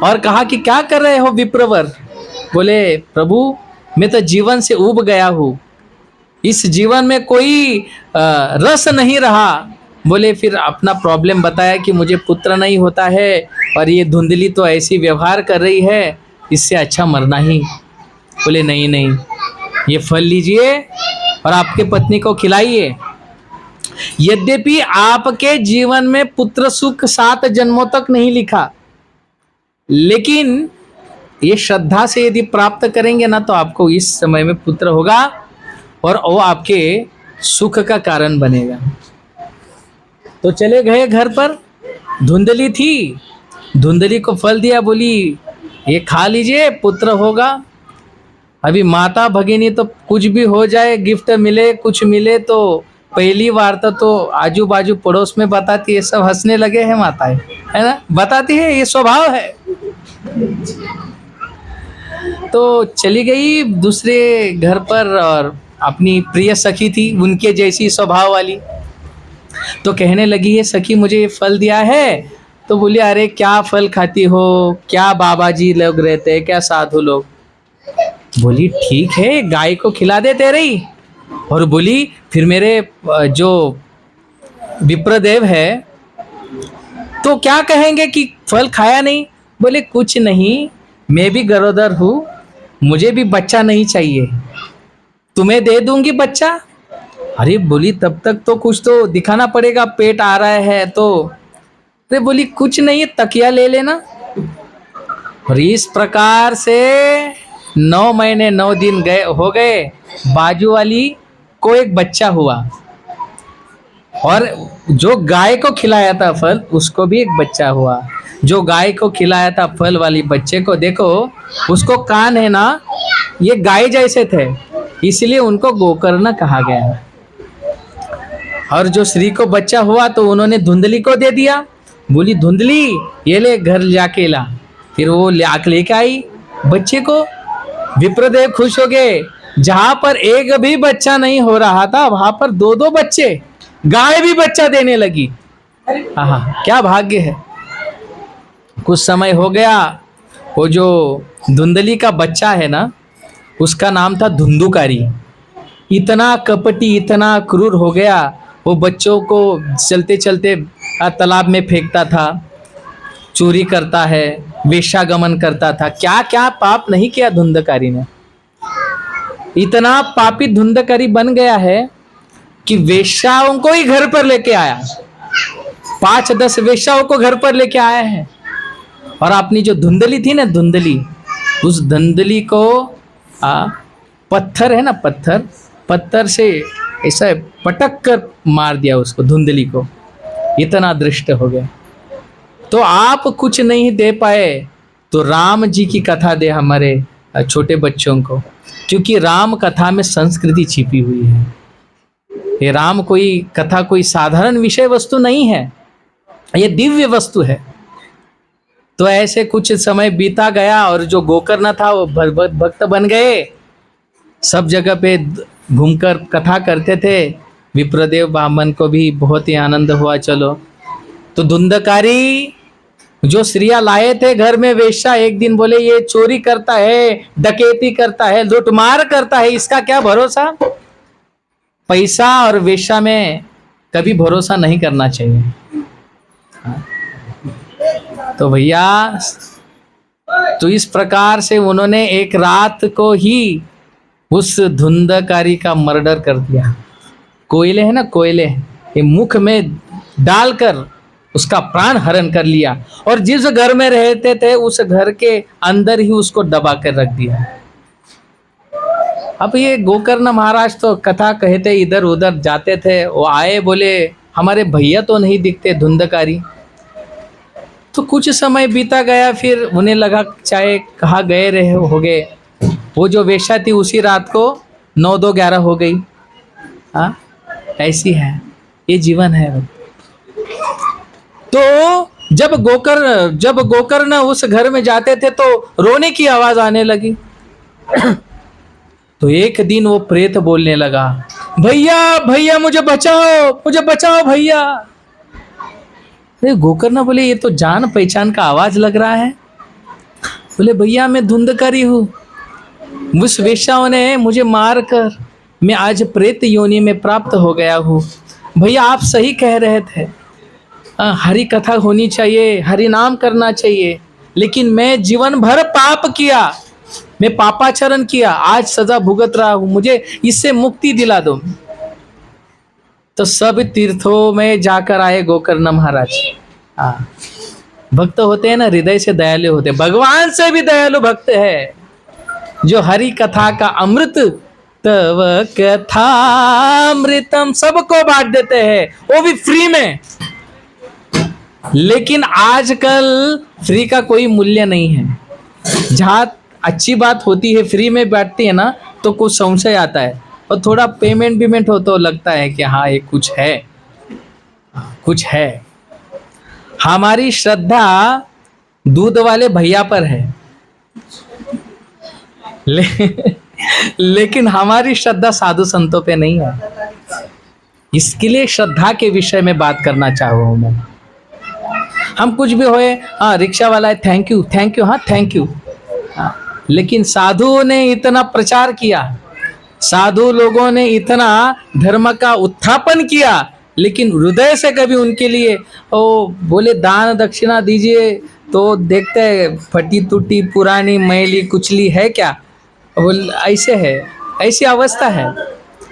और कहा कि क्या कर रहे हो विप्रवर? बोले प्रभु, मैं तो जीवन से ऊब गया हूँ, इस जीवन में कोई रस नहीं रहा। बोले फिर अपना प्रॉब्लम बताया कि मुझे पुत्र नहीं होता है, और ये धुंधली तो ऐसी व्यवहार कर रही है, इससे अच्छा मरना ही। बोले नहीं, ये फल लीजिए और आपके पत्नी को खिलाइए। यद्यपि आपके जीवन में पुत्र सुख 7 जन्मों तक नहीं लिखा, लेकिन ये श्रद्धा से यदि प्राप्त करेंगे ना तो आपको इस समय में पुत्र होगा, और वो आपके सुख का कारण बनेगा। तो चले गए घर पर, धुंधली थी, धुंधली को फल दिया, बोली ये खा लीजिए, पुत्र होगा। अभी माता भगिनी तो कुछ भी हो जाए, गिफ्ट मिले कुछ मिले तो पहली वार्ता तो आजू बाजू पड़ोस में बताती है, सब हंसने लगे हैं माताएं, है ना, बताती है, ये स्वभाव है। तो चली गई दूसरे घर पर, और अपनी प्रिय सखी थी उनके जैसी स्वभाव वाली, तो कहने लगी, ये सखी मुझे ये फल दिया है। तो बोली, अरे क्या फल खाती हो, क्या बाबा जी लोग रहते हैं, क्या साधु लोग। बोली ठीक है, गाय को खिला दे तेरे ही। और बोली फिर मेरे जो विप्रदेव है तो क्या कहेंगे कि फल खाया नहीं। बोले कुछ नहीं, मैं भी गरोदर हूँ, मुझे भी बच्चा नहीं चाहिए, तुम्हें दे दूंगी बच्चा। अरे बोली तब तक तो कुछ तो दिखाना पड़ेगा, पेट आ रहा है तो। अरे बोली कुछ नहीं, तकिया ले लेना। और इस प्रकार से 9 महीने 9 दिन हो गए, बाजू वाली को एक बच्चा हुआ, और जो गाय को खिलाया था फल उसको भी एक बच्चा हुआ। जो गाय को खिलाया था फल वाली बच्चे को देखो, उसको कान है ना, ये गाय जैसे थे, इसलिए उनको गोकर्ण कहा गया। और जो श्री को बच्चा हुआ तो उन्होंने धुंधली को दे दिया। बोली धुंधली ये ले घर जाके ला। फिर वो लेके आई बच्चे को। विप्रदेव खुश हो गए, जहां पर एक भी बच्चा नहीं हो रहा था वहां पर 2-2 बच्चे, गाय भी बच्चा देने लगी। हाँ, क्या भाग्य है। कुछ समय हो गया, वो जो धुंधली का बच्चा है ना, उसका नाम था धुंधुकारी। इतना कपटी, इतना क्रूर हो गया, वो बच्चों को चलते चलते तालाब में फेंकता था, चोरी करता है, वेश्यागमन करता था। क्या क्या पाप नहीं किया धुंधकारी ने। इतना पापी धुंधकारी बन गया है कि वेश्याओं को ही घर पर लेके आया, 5-10 वेश्याओं को घर पर लेके आया है। और अपनी जो धुंधली थी ना, धुंधली, उस धुंधली को पत्थर है ना, पत्थर से ऐसा पटक कर मार दिया उसको, धुंधली को। इतना दृष्ट हो गया। तो आप कुछ नहीं दे पाए तो राम जी की कथा दे हमारे छोटे बच्चों को, क्योंकि राम कथा में संस्कृति छिपी हुई है। ये राम कोई कथा कोई साधारण विषय वस्तु नहीं है, ये दिव्य वस्तु है। तो ऐसे कुछ समय बीता गया और जो गोकर्ण था वो भक्त बन गए, सब जगह पे घूमकर कथा करते थे। विप्रदेव ब्राह्मण को भी बहुत ही आनंद हुआ। चलो, तो धुंधकारी जो स्त्रियां लाए थे घर में वेश्या, एक दिन बोले ये चोरी करता है, डकैती करता है, लूटमार करता है, इसका क्या भरोसा। पैसा और वेश्या में कभी भरोसा नहीं करना चाहिए। तो भैया, तो इस प्रकार से उन्होंने एक रात को ही उस धुंधकारी का मर्डर कर दिया। कोयले है ना, कोयले, ये मुख में डालकर उसका प्राण हरण कर लिया, और जिस घर में रहते थे उस घर के अंदर ही उसको दबा कर रख दिया। अब ये गोकर्ण महाराज तो कथा कहते इधर उधर जाते थे, वो आए, बोले हमारे भैया तो नहीं दिखते धुंधकारी। तो कुछ समय बीता गया, फिर उन्हें लगा चाहे कहाँ गए रहे हो गए। वो जो वेश्या थी उसी रात को 9-2-11 हो गई। हाँ, ऐसी है, ये जीवन है। तो जब गोकर्ण उस घर में जाते थे तो रोने की आवाज आने लगी। तो एक दिन वो प्रेत बोलने लगा, भैया भैया मुझे बचाओ भैया। गोकर्ण बोले ये तो जान पहचान का आवाज लग रहा है। बोले भैया मैं धुंधकारी हूँ, उस वेश्याओं ने मुझे मार कर मैं आज प्रेत योनि में प्राप्त हो गया हूँ। भैया आप सही कह रहे थे, हरि कथा होनी चाहिए, हरि नाम करना चाहिए, लेकिन मैं जीवन भर पाप किया, मैं पापाचरण किया, आज सजा भुगत रहा हूँ, मुझे इससे मुक्ति दिला दो। तो सब तीर्थों में जाकर आए गोकर्ण महाराज। भक्त होते हैं ना, हृदय से दयालु होते हैं, भगवान से भी दयालु भक्त है, जो हरि कथा का अमृत, तव कथामृतम सबको बांट देते हैं, वो भी फ्री में। लेकिन आजकल फ्री का कोई मूल्य नहीं है। जहाँ अच्छी बात होती है, फ्री में बैठती है ना, तो कुछ संशय आता है, और थोड़ा पेमेंट हो तो लगता है कि हाँ ये कुछ है, कुछ है। हमारी श्रद्धा दूध वाले भैया पर है, लेकिन हमारी श्रद्धा साधु संतों पे नहीं है। इसके लिए श्रद्धा के विषय में बात करना चाहूँ हूं मैं। हम कुछ भी होए, हाँ रिक्शा वाला है, थैंक यू थैंक यू, हाँ थैंक यू। लेकिन साधुओं ने इतना प्रचार किया, साधु लोगों ने इतना धर्म का उत्थापन किया, लेकिन हृदय से कभी उनके लिए ओ बोले दान दक्षिणा दीजिए तो देखते हैं फटी टूटी पुरानी मैली कुचली है क्या, बोल ऐसे है, ऐसी अवस्था है।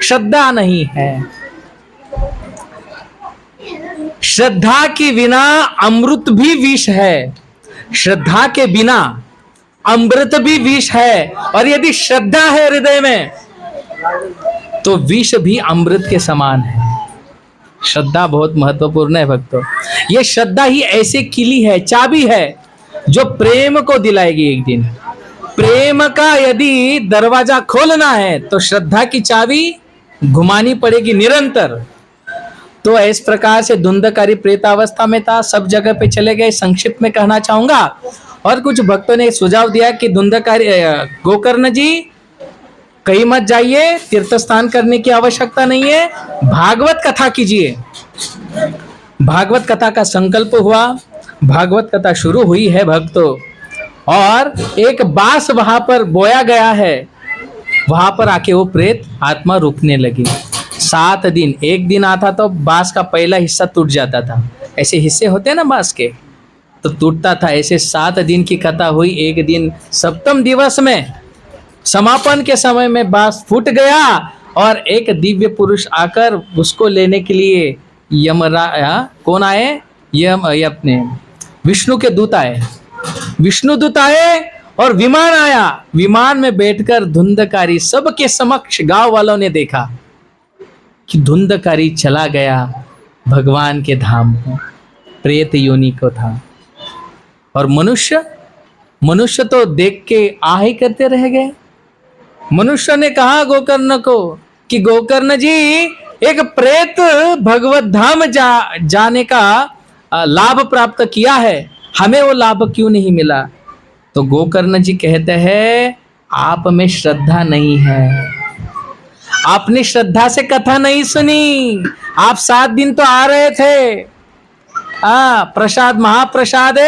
श्रद्धा नहीं है। श्रद्धा के बिना अमृत भी विष है, श्रद्धा के बिना अमृत भी विष है, और यदि श्रद्धा है हृदय में तो विष भी अमृत के समान है। श्रद्धा बहुत महत्वपूर्ण है भक्तों। ये श्रद्धा ही ऐसे किली है, चाबी है, जो प्रेम को दिलाएगी एक दिन। प्रेम का यदि दरवाजा खोलना है तो श्रद्धा की चाबी घुमानी पड़ेगी निरंतर। तो इस प्रकार से धुंधकारी प्रेतावस्था में था, सब जगह पे चले गए। संक्षिप्त में कहना चाहूंगा। और कुछ भक्तों ने सुझाव दिया कि धुंधकारी गोकर्ण जी कहीं मत जाइए, तीर्थ स्नान करने की आवश्यकता नहीं है, भागवत कथा कीजिए। भागवत कथा का संकल्प हुआ, भागवत कथा शुरू हुई है भक्तों, और एक बांस वहां पर बोया गया है, वहां पर आके वो प्रेत आत्मा रुकने लगी। 7 दिन, एक दिन आता तो बांस का पहला हिस्सा टूट जाता था, ऐसे हिस्से होते हैं ना बांस के, तो टूटता था। ऐसे 7 दिन की कथा हुई। एक दिन 7वें दिवस में समापन के समय में बांस फूट गया, और एक दिव्य पुरुष आकर उसको लेने के लिए कौन आए, ये अपने विष्णु के दूत आए। विष्णु दूत आए और विमान आया। विमान में बैठकर धुंधकारी सबके समक्ष गांव वालों ने देखा कि धुंधकारी चला गया भगवान के धाम में, प्रेत योनि को था। और मनुष्य तो देख के आही करते रह गए। मनुष्य ने कहा गोकर्ण को कि गोकर्ण जी, एक प्रेत भगवत धाम जाने का लाभ प्राप्त किया है, हमें वो लाभ क्यों नहीं मिला? तो गोकर्ण जी कहते हैं, आप में श्रद्धा नहीं है, आपने श्रद्धा से कथा नहीं सुनी। आप 7 दिन तो आ रहे थे, प्रसाद महाप्रसाद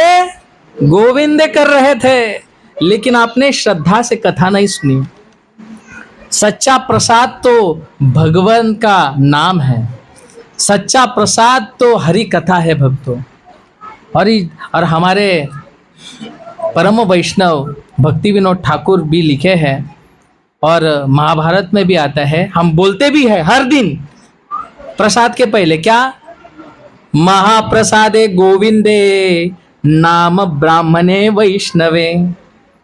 गोविंद कर रहे थे, लेकिन आपने श्रद्धा से कथा नहीं सुनी। सच्चा प्रसाद तो भगवान का नाम है, सच्चा प्रसाद तो हरि कथा है भक्तों। और हमारे परम वैष्णव भक्ति विनोद ठाकुर भी लिखे हैं, और महाभारत में भी आता है, हम बोलते भी है हर दिन प्रसाद के पहले क्या, महाप्रसादे गोविंदे नाम ब्राह्मणे वैष्णवे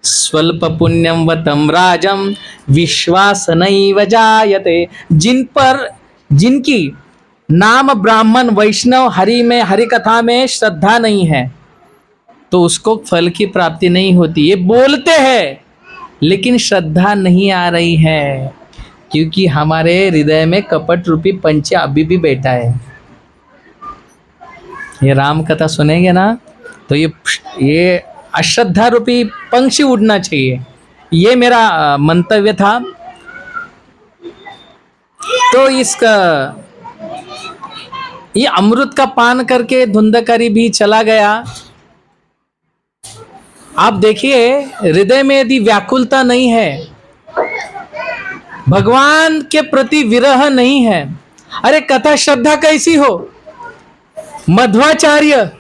स्वल्प पुण्यम वतम राजम विश्वास नैव जायते। जिनकी नाम ब्राह्मण वैष्णव हरि में, हरि कथा में श्रद्धा नहीं है, तो उसको फल की प्राप्ति नहीं होती। ये बोलते हैं लेकिन श्रद्धा नहीं आ रही है, क्योंकि हमारे हृदय में कपट रूपी पंच अभी भी बैठा है। ये राम कथा सुनेंगे ना तो ये अश्रद्धा रूपी पंछी उड़ना चाहिए। ये मेरा मंतव्य था। तो इसका ये अमृत का पान करके धुंधकारी भी चला गया। आप देखिए, हृदय में यदि व्याकुलता नहीं है, भगवान के प्रति विरह नहीं है, अरे कथा श्रद्धा कैसी हो। मध्वाचार्य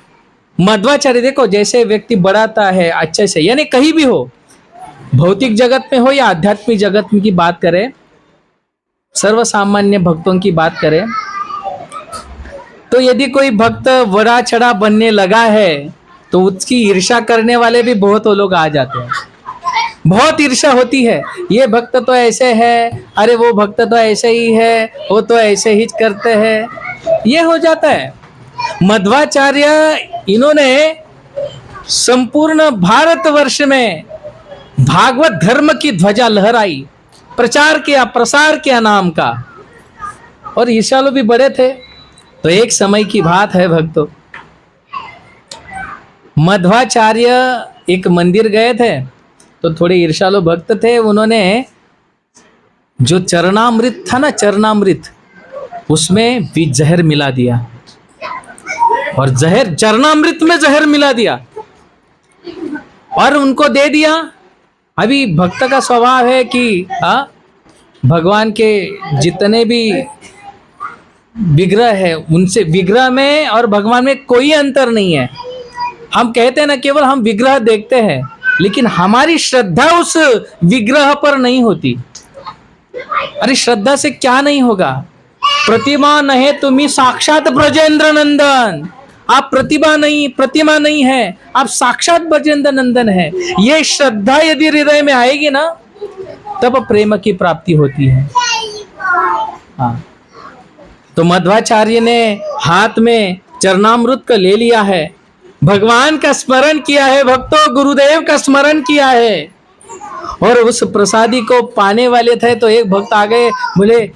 देखो, जैसे व्यक्ति बढ़ाता है अच्छे से, यानी कहीं भी हो, भौतिक जगत में हो या आध्यात्मिक जगत में की बात करें, सर्वसामान्य भक्तों की बात करें, तो यदि कोई भक्त बड़ा चढ़ा बनने लगा है तो उसकी ईर्ष्या करने वाले भी बहुत लोग आ जाते हैं। बहुत ईर्ष्या होती है, ये भक्त तो ऐसे है, अरे वो भक्त तो ऐसे ही है, वो तो ऐसे ही करते हैं, ये हो जाता है। मध्वाचार्य इन्होंने संपूर्ण भारतवर्ष में भागवत धर्म की ध्वजा लहराई, प्रचार किया, प्रसार किया नाम का। और ईर्ष्यालु भी बड़े थे। तो एक समय की बात है भक्तों, मध्वाचार्य एक मंदिर गए थे, तो थोड़े ईर्ष्यालु भक्त थे, उन्होंने जो चरणामृत था ना, चरणामृत, उसमें भी जहर मिला दिया, और जहर चरणामृत में जहर मिला दिया और उनको दे दिया। अभी भक्त का स्वभाव है कि भगवान के जितने भी विग्रह है, उनसे विग्रह में और भगवान में कोई अंतर नहीं है। हम कहते हैं ना, केवल हम विग्रह देखते हैं, लेकिन हमारी श्रद्धा उस विग्रह पर नहीं होती। अरे श्रद्धा से क्या नहीं होगा? प्रतिमा नहीं तुम्ही साक्षात ब्रजेंद्र नंदन। आप प्रतिमा नहीं है, आप साक्षात ब्रजेंद्र नंदन है। ये श्रद्धा यदि हृदय में आएगी ना, तब प्रेम की प्राप्ति होती है। हाँ, तो मध्वाचार्य ने हाथ में चरणामृत को ले लिया है, भगवान का स्मरण किया है, भक्तों गुरुदेव का स्मरण किया है, और उस प्रसादी को पाने वाले थे तो एक भक्त आ गए, बोले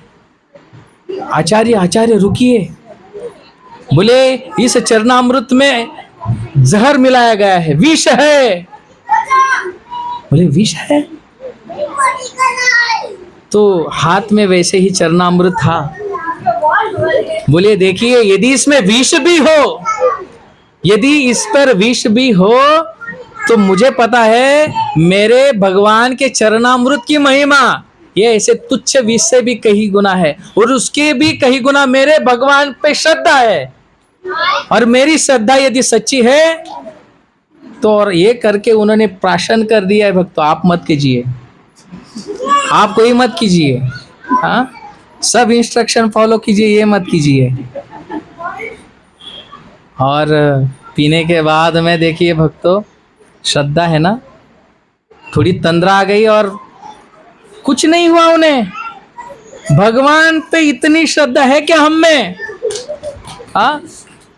आचार्य रुकिए, बोले इस चरणामृत में जहर मिलाया गया है, विष है। बोले विष है? तो हाथ में वैसे ही चरणामृत था। बोले देखिए, यदि इसमें विष भी हो, यदि इस पर विष भी हो, तो मुझे पता है मेरे भगवान के चरणामृत की महिमा ये ऐसे तुच्छ विष से भी कहीं गुना है, और उसके भी कहीं गुना मेरे भगवान पे श्रद्धा है। और मेरी श्रद्धा यदि सच्ची है तो, और ये करके उन्होंने प्राशन कर दिया है, भक्तों आप मत कीजिए, आप कोई मत कीजिए। हाँ, सब इंस्ट्रक्शन फॉलो कीजिए, ये मत कीजिए। और पीने के बाद में देखिए भक्तों, श्रद्धा है ना, थोड़ी तंद्रा आ गई और कुछ नहीं हुआ उन्हें। भगवान पे इतनी श्रद्धा है क्या हम में? हाँ,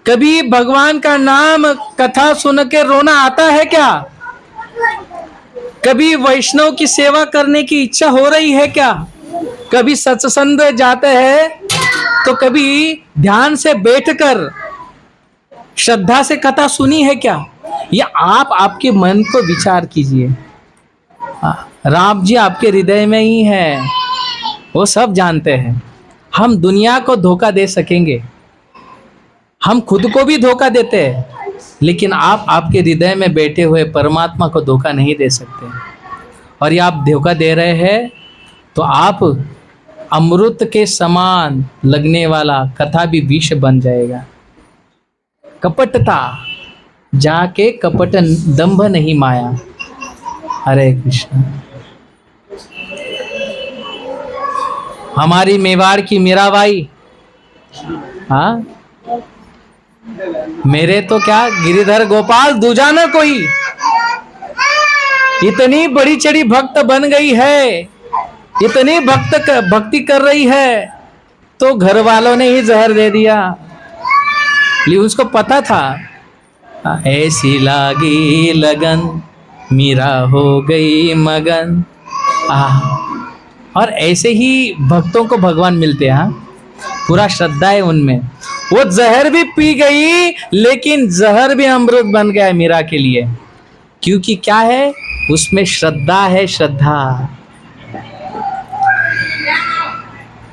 कभी भगवान का नाम कथा सुन के रोना आता है क्या? कभी वैष्णव की सेवा करने की इच्छा हो रही है क्या? कभी सत्संग जाते हैं तो कभी ध्यान से बैठकर श्रद्धा से कथा सुनी है क्या? ये आप आपके मन को विचार कीजिए। राम जी आपके हृदय में ही है, वो सब जानते हैं। हम दुनिया को धोखा दे सकेंगे, हम खुद को भी धोखा देते हैं, लेकिन आप आपके हृदय में बैठे हुए परमात्मा को धोखा नहीं दे सकते। और ये आप धोखा दे रहे हैं तो आप अमृत के समान लगने वाला कथा भी विष बन जाएगा। कपटता जाके कपट दंभ नहीं माया। हरे कृष्ण। हमारी मेवाड़ की मीराबाई, हाँ, मेरे तो क्या गिरिधर गोपाल दूजा न कोई, इतनी बड़ी चढ़ी भक्त बन गई है, इतनी भक्ति कर रही है, तो घर वालों ने ही जहर दे दिया। लेकिन उसको पता था, ऐसी लागी लगन मीरा हो गई मगन। और ऐसे ही भक्तों को भगवान मिलते हैं। पूरा श्रद्धा है उनमें। वो जहर भी पी गई, लेकिन जहर भी अमृत बन गया मीरा के लिए, क्योंकि क्या है उसमें? श्रद्धा है, श्रद्धा।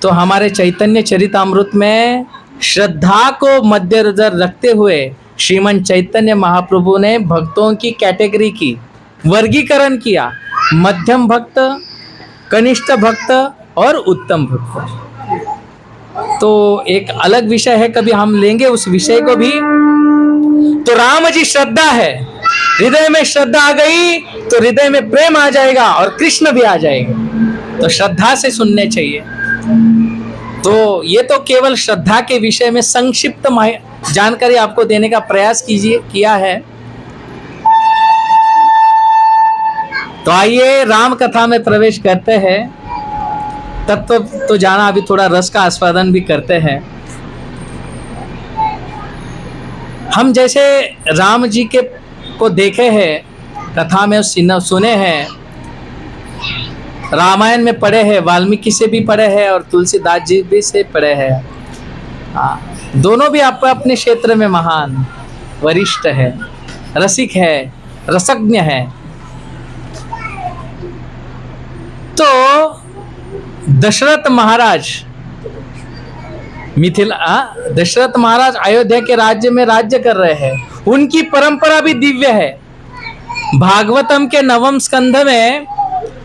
तो हमारे चैतन्य चरितामृत में श्रद्धा को मध्य नजर रखते हुए श्रीमन चैतन्य महाप्रभु ने भक्तों की कैटेगरी की, वर्गीकरण किया। मध्यम भक्त, कनिष्ठ भक्त और उत्तम भक्त। तो एक अलग विषय है, कभी हम लेंगे उस विषय को भी। तो राम जी श्रद्धा है, हृदय में श्रद्धा आ गई तो हृदय में प्रेम आ जाएगा और कृष्ण भी आ जाएगा। तो श्रद्धा से सुनने चाहिए। तो ये तो केवल श्रद्धा के विषय में संक्षिप्त जानकारी आपको देने का प्रयास किया है। तो आइए राम कथा में प्रवेश करते हैं। तत्व तो जाना, अभी थोड़ा रस का आस्वादन भी करते हैं। हम जैसे राम जी के को देखे हैं, कथा में सुने हैं, रामायण में पढ़े हैं, वाल्मीकि से भी पढ़े हैं और तुलसीदास जी भी से पढ़े हैं। दोनों भी आप अपने क्षेत्र में महान वरिष्ठ है, रसिक है, रसज्ञ है। तो दशरथ महाराज दशरथ महाराज अयोध्या के राज्य में राज्य कर रहे हैं। उनकी परंपरा भी दिव्य है। भागवतम के 9वें स्कंध में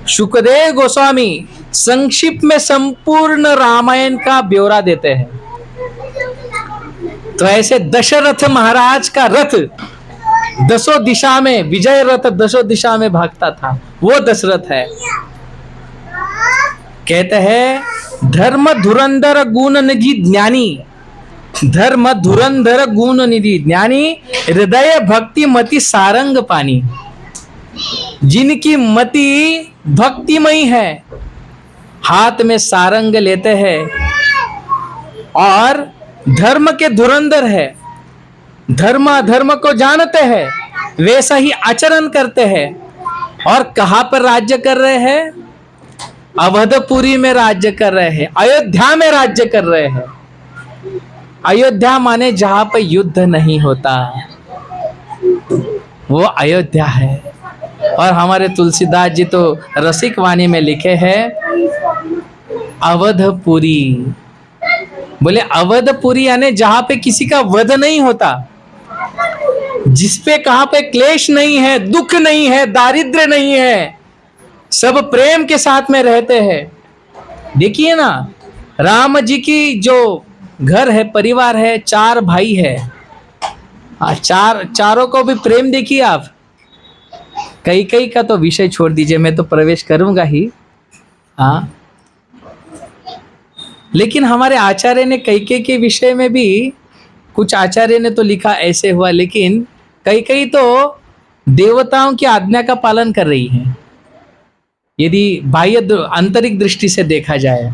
शुकदेव गोस्वामी संक्षिप्त में संपूर्ण रामायण का ब्यौरा देते हैं। तो ऐसे दशरथ महाराज का रथ दसों दिशा में, विजय रथ दसों दिशा में भागता था, वो दशरथ है। कहते हैं धर्म धुरंधर गुण निधि ज्ञानी, धर्म धुरंधर गुण निधि ज्ञानी, हृदय भक्ति मति सारंग पानी। जिनकी मति भक्तिमयी है, हाथ में सारंग लेते हैं और धर्म के धुरंधर है, धर्म अधर्म को जानते हैं, वैसा ही आचरण करते हैं। और कहां पर राज्य कर रहे हैं? अवधपुरी में राज्य कर रहे हैं, अयोध्या में राज्य कर रहे हैं। अयोध्या माने जहां पर युद्ध नहीं होता, वो अयोध्या है। और हमारे तुलसीदास जी तो रसिक वाणी में लिखे हैं अवधपुरी। बोले अवधपुरी यानी जहां पे किसी का वध नहीं होता, जिसपे कहां पे क्लेश नहीं है, दुख नहीं है, दारिद्र्य नहीं है, सब प्रेम के साथ में रहते हैं। देखिए ना, राम जी की जो घर है, परिवार है, 4 भाई है, चारों को भी प्रेम देखिए आप। कई का तो विषय छोड़ दीजिए, मैं तो प्रवेश करूंगा ही। हाँ, लेकिन हमारे आचार्य ने कई के विषय में भी, कुछ आचार्य ने तो लिखा ऐसे हुआ, लेकिन कई तो देवताओं की आज्ञा का पालन कर रही है। यदि बाह्य आंतरिक दृष्टि से देखा जाए,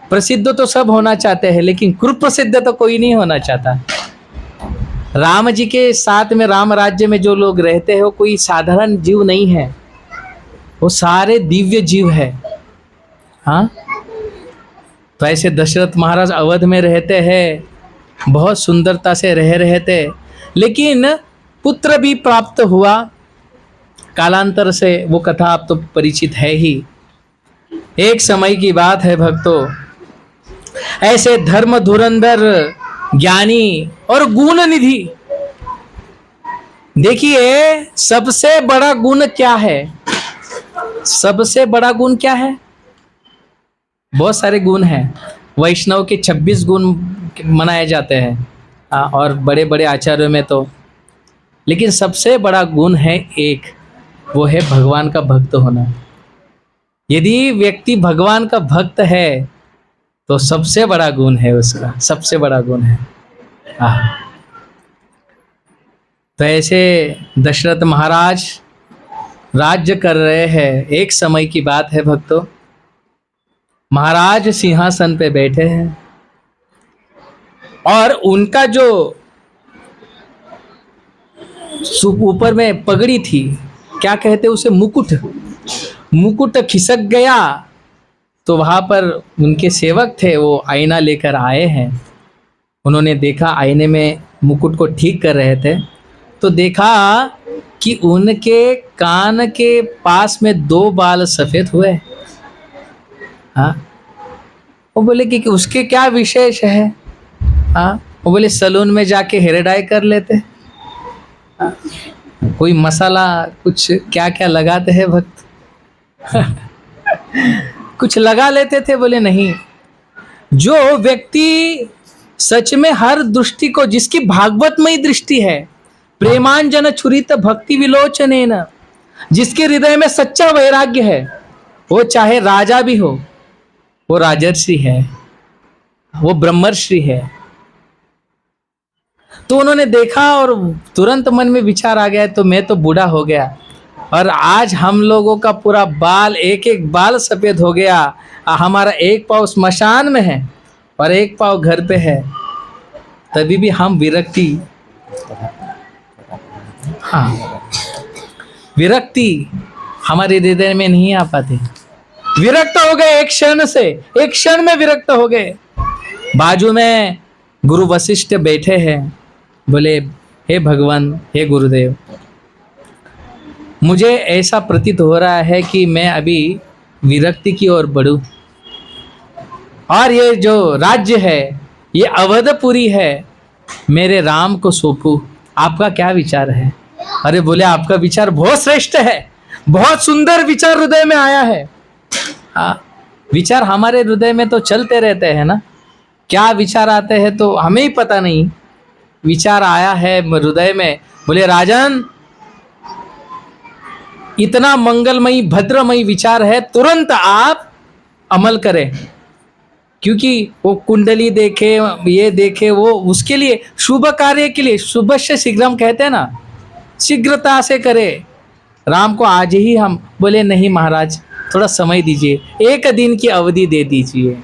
प्रसिद्ध तो सब होना चाहते हैं, लेकिन कुप्रसिद्ध तो कोई नहीं होना चाहता। राम जी के साथ में, राम राज्य में जो लोग रहते हैं, वो कोई साधारण जीव नहीं है, वो सारे दिव्य जीव है। हाँ, तो ऐसे दशरथ महाराज अवध में रहते हैं, बहुत सुंदरता से रहे थे, लेकिन पुत्र भी प्राप्त हुआ कालांतर से। वो कथा आप तो परिचित है ही। एक समय की बात है भक्तों, ऐसे धर्म धुरंधर ज्ञानी और गुण निधि, देखिए सबसे बड़ा गुण क्या है? सबसे बड़ा गुण क्या है? बहुत सारे गुण हैं। वैष्णव के 26 गुण मनाए जाते हैं और बड़े बड़े आचार्यों में तो, लेकिन सबसे बड़ा गुण है एक, वो है भगवान का भक्त होना। यदि व्यक्ति भगवान का भक्त है तो सबसे बड़ा गुण है उसका, सबसे बड़ा गुण है। तो ऐसे दशरथ महाराज राज्य कर रहे हैं। एक समय की बात है भक्तों, महाराज सिंहासन पे बैठे हैं और उनका जो ऊपर में पगड़ी थी, क्या कहते उसे, मुकुट खिसक गया। तो वहां पर उनके सेवक थे, वो आईना लेकर आए हैं। उन्होंने देखा, आईने में मुकुट को ठीक कर रहे थे, तो देखा कि उनके कान के पास में 2 बाल सफेद हुए। हाँ, वो बोले कि उसके क्या विशेष है? हाँ, वो बोले सलून में जाके हेयर डाई कर लेते। हाँ, कोई मसाला कुछ क्या क्या लगाते हैं भक्त कुछ लगा लेते थे। बोले नहीं, जो व्यक्ति सच में हर दृष्टि को, जिसकी भागवतमयी दृष्टि है, प्रेमांजन छुरित भक्ति विलोचनेन, जिसके हृदय में सच्चा वैराग्य है, वो चाहे राजा भी हो, वो राजर्षि है, वो ब्रह्मर्षि है। तो उन्होंने देखा और तुरंत मन में विचार आ गया, तो मैं तो बूढ़ा हो गया और आज हम लोगों का पूरा बाल, एक एक बाल सफेद हो गया। हमारा एक पाँव स्मशान में है और एक पाँव घर पे है, तभी भी हम विरक्ति हाँ, विरक्ति हमारे हृदय में नहीं आ पाती। विरक्त हो गए एक क्षण से, एक क्षण में विरक्त हो गए। बाजू में गुरु वशिष्ठ बैठे हैं, बोले हे भगवान, हे गुरुदेव, मुझे ऐसा प्रतीत हो रहा है कि मैं अभी विरक्ति की ओर बढ़ूं, और ये जो राज्य है, ये अवधपुरी है, मेरे राम को सौंपूं। आपका क्या विचार है? अरे बोले आपका विचार बहुत श्रेष्ठ है, बहुत सुंदर विचार हृदय में आया है। हाँ, विचार हमारे हृदय में तो चलते रहते हैं ना, क्या विचार आते हैं तो हमें ही पता नहीं। विचार आया है हृदय में, बोले राजन, इतना मंगलमयी भद्रमयी विचार है, तुरंत आप अमल करें, क्योंकि वो कुंडली देखे, ये देखे, वो उसके लिए, शुभ कार्य के लिए, शुभस्य शीघ्रम कहते हैं ना, शीघ्रता से करे। राम को आज ही हम बोले नहीं महाराज, थोड़ा समय दीजिए, एक दिन की अवधि दे दीजिए।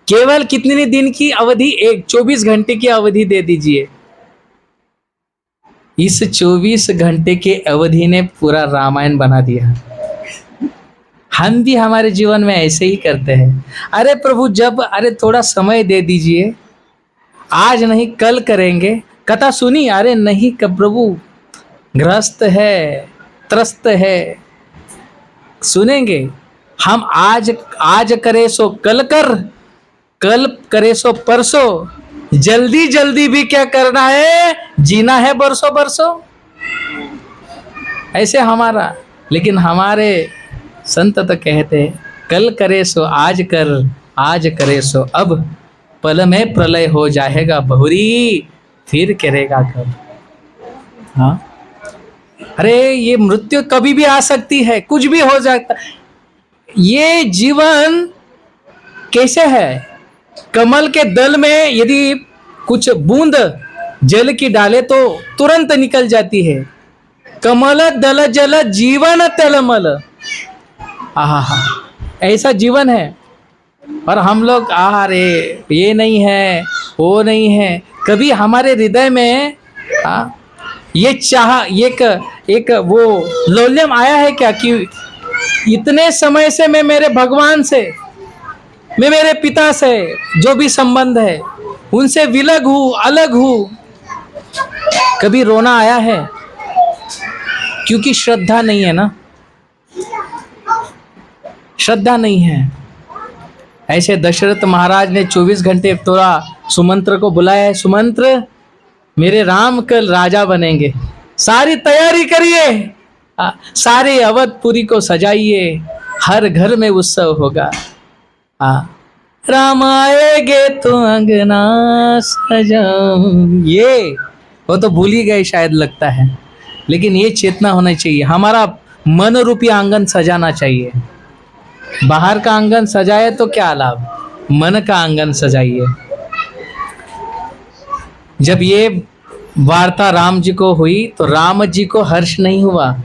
केवल कितने दिन की अवधि? 24 घंटे की अवधि दे दीजिए। इस 24 घंटे के अवधि ने पूरा रामायण बना दिया। हम भी हमारे जीवन में ऐसे ही करते हैं। अरे प्रभु, जब, अरे थोड़ा समय दे दीजिए, आज नहीं कल करेंगे। कथा सुनी? अरे नहीं प्रभु, ग्रस्त है, त्रस्त है, सुनेंगे। हम आज करे सो कल कर, कल करे सो परसों, जल्दी जल्दी भी क्या करना है, जीना है बरसों बरसों, ऐसे हमारा। लेकिन हमारे संत तो कहते हैं कल करे सो आज कर, आज करे सो अब, पल में प्रलय हो जाएगा बहुरी, फिर करेगा कब। हाँ, अरे ये मृत्यु कभी भी आ सकती है, कुछ भी हो जाता। ये जीवन कैसे है? कमल के दल में यदि कुछ बूंद जल की डाले तो तुरंत निकल जाती है। कमल दल जल जीवन तलमल, आहा, ऐसा जीवन है। और हम लोग अरे ये नहीं है, वो नहीं है। कभी हमारे हृदय में ये चाह, एक वो लोल्यम आया है क्या कि इतने समय से मैं मेरे भगवान से, मैं मेरे पिता से जो भी संबंध है उनसे विलग हूँ, अलग हूँ। कभी रोना आया है? क्योंकि श्रद्धा नहीं है ना, श्रद्धा नहीं है। ऐसे दशरथ महाराज ने 24 घंटे थोड़ा सुमंत्र को बुलाया है, सुमंत्र मेरे राम कल राजा बनेंगे, सारी तैयारी करिए, सारे अवधपुरी को सजाइए, हर घर में उत्सव होगा। राम आएगे तो अंगना सजाऊं, ये वो तो भूल ही गए शायद, लगता है। लेकिन ये चेतना होना चाहिए, हमारा मन रूपी आंगन सजाना चाहिए। बाहर का आंगन सजाए तो क्या लाभ, मन का आंगन सजाइए। जब ये वार्ता राम जी को हुई तो राम जी को हर्ष नहीं हुआ।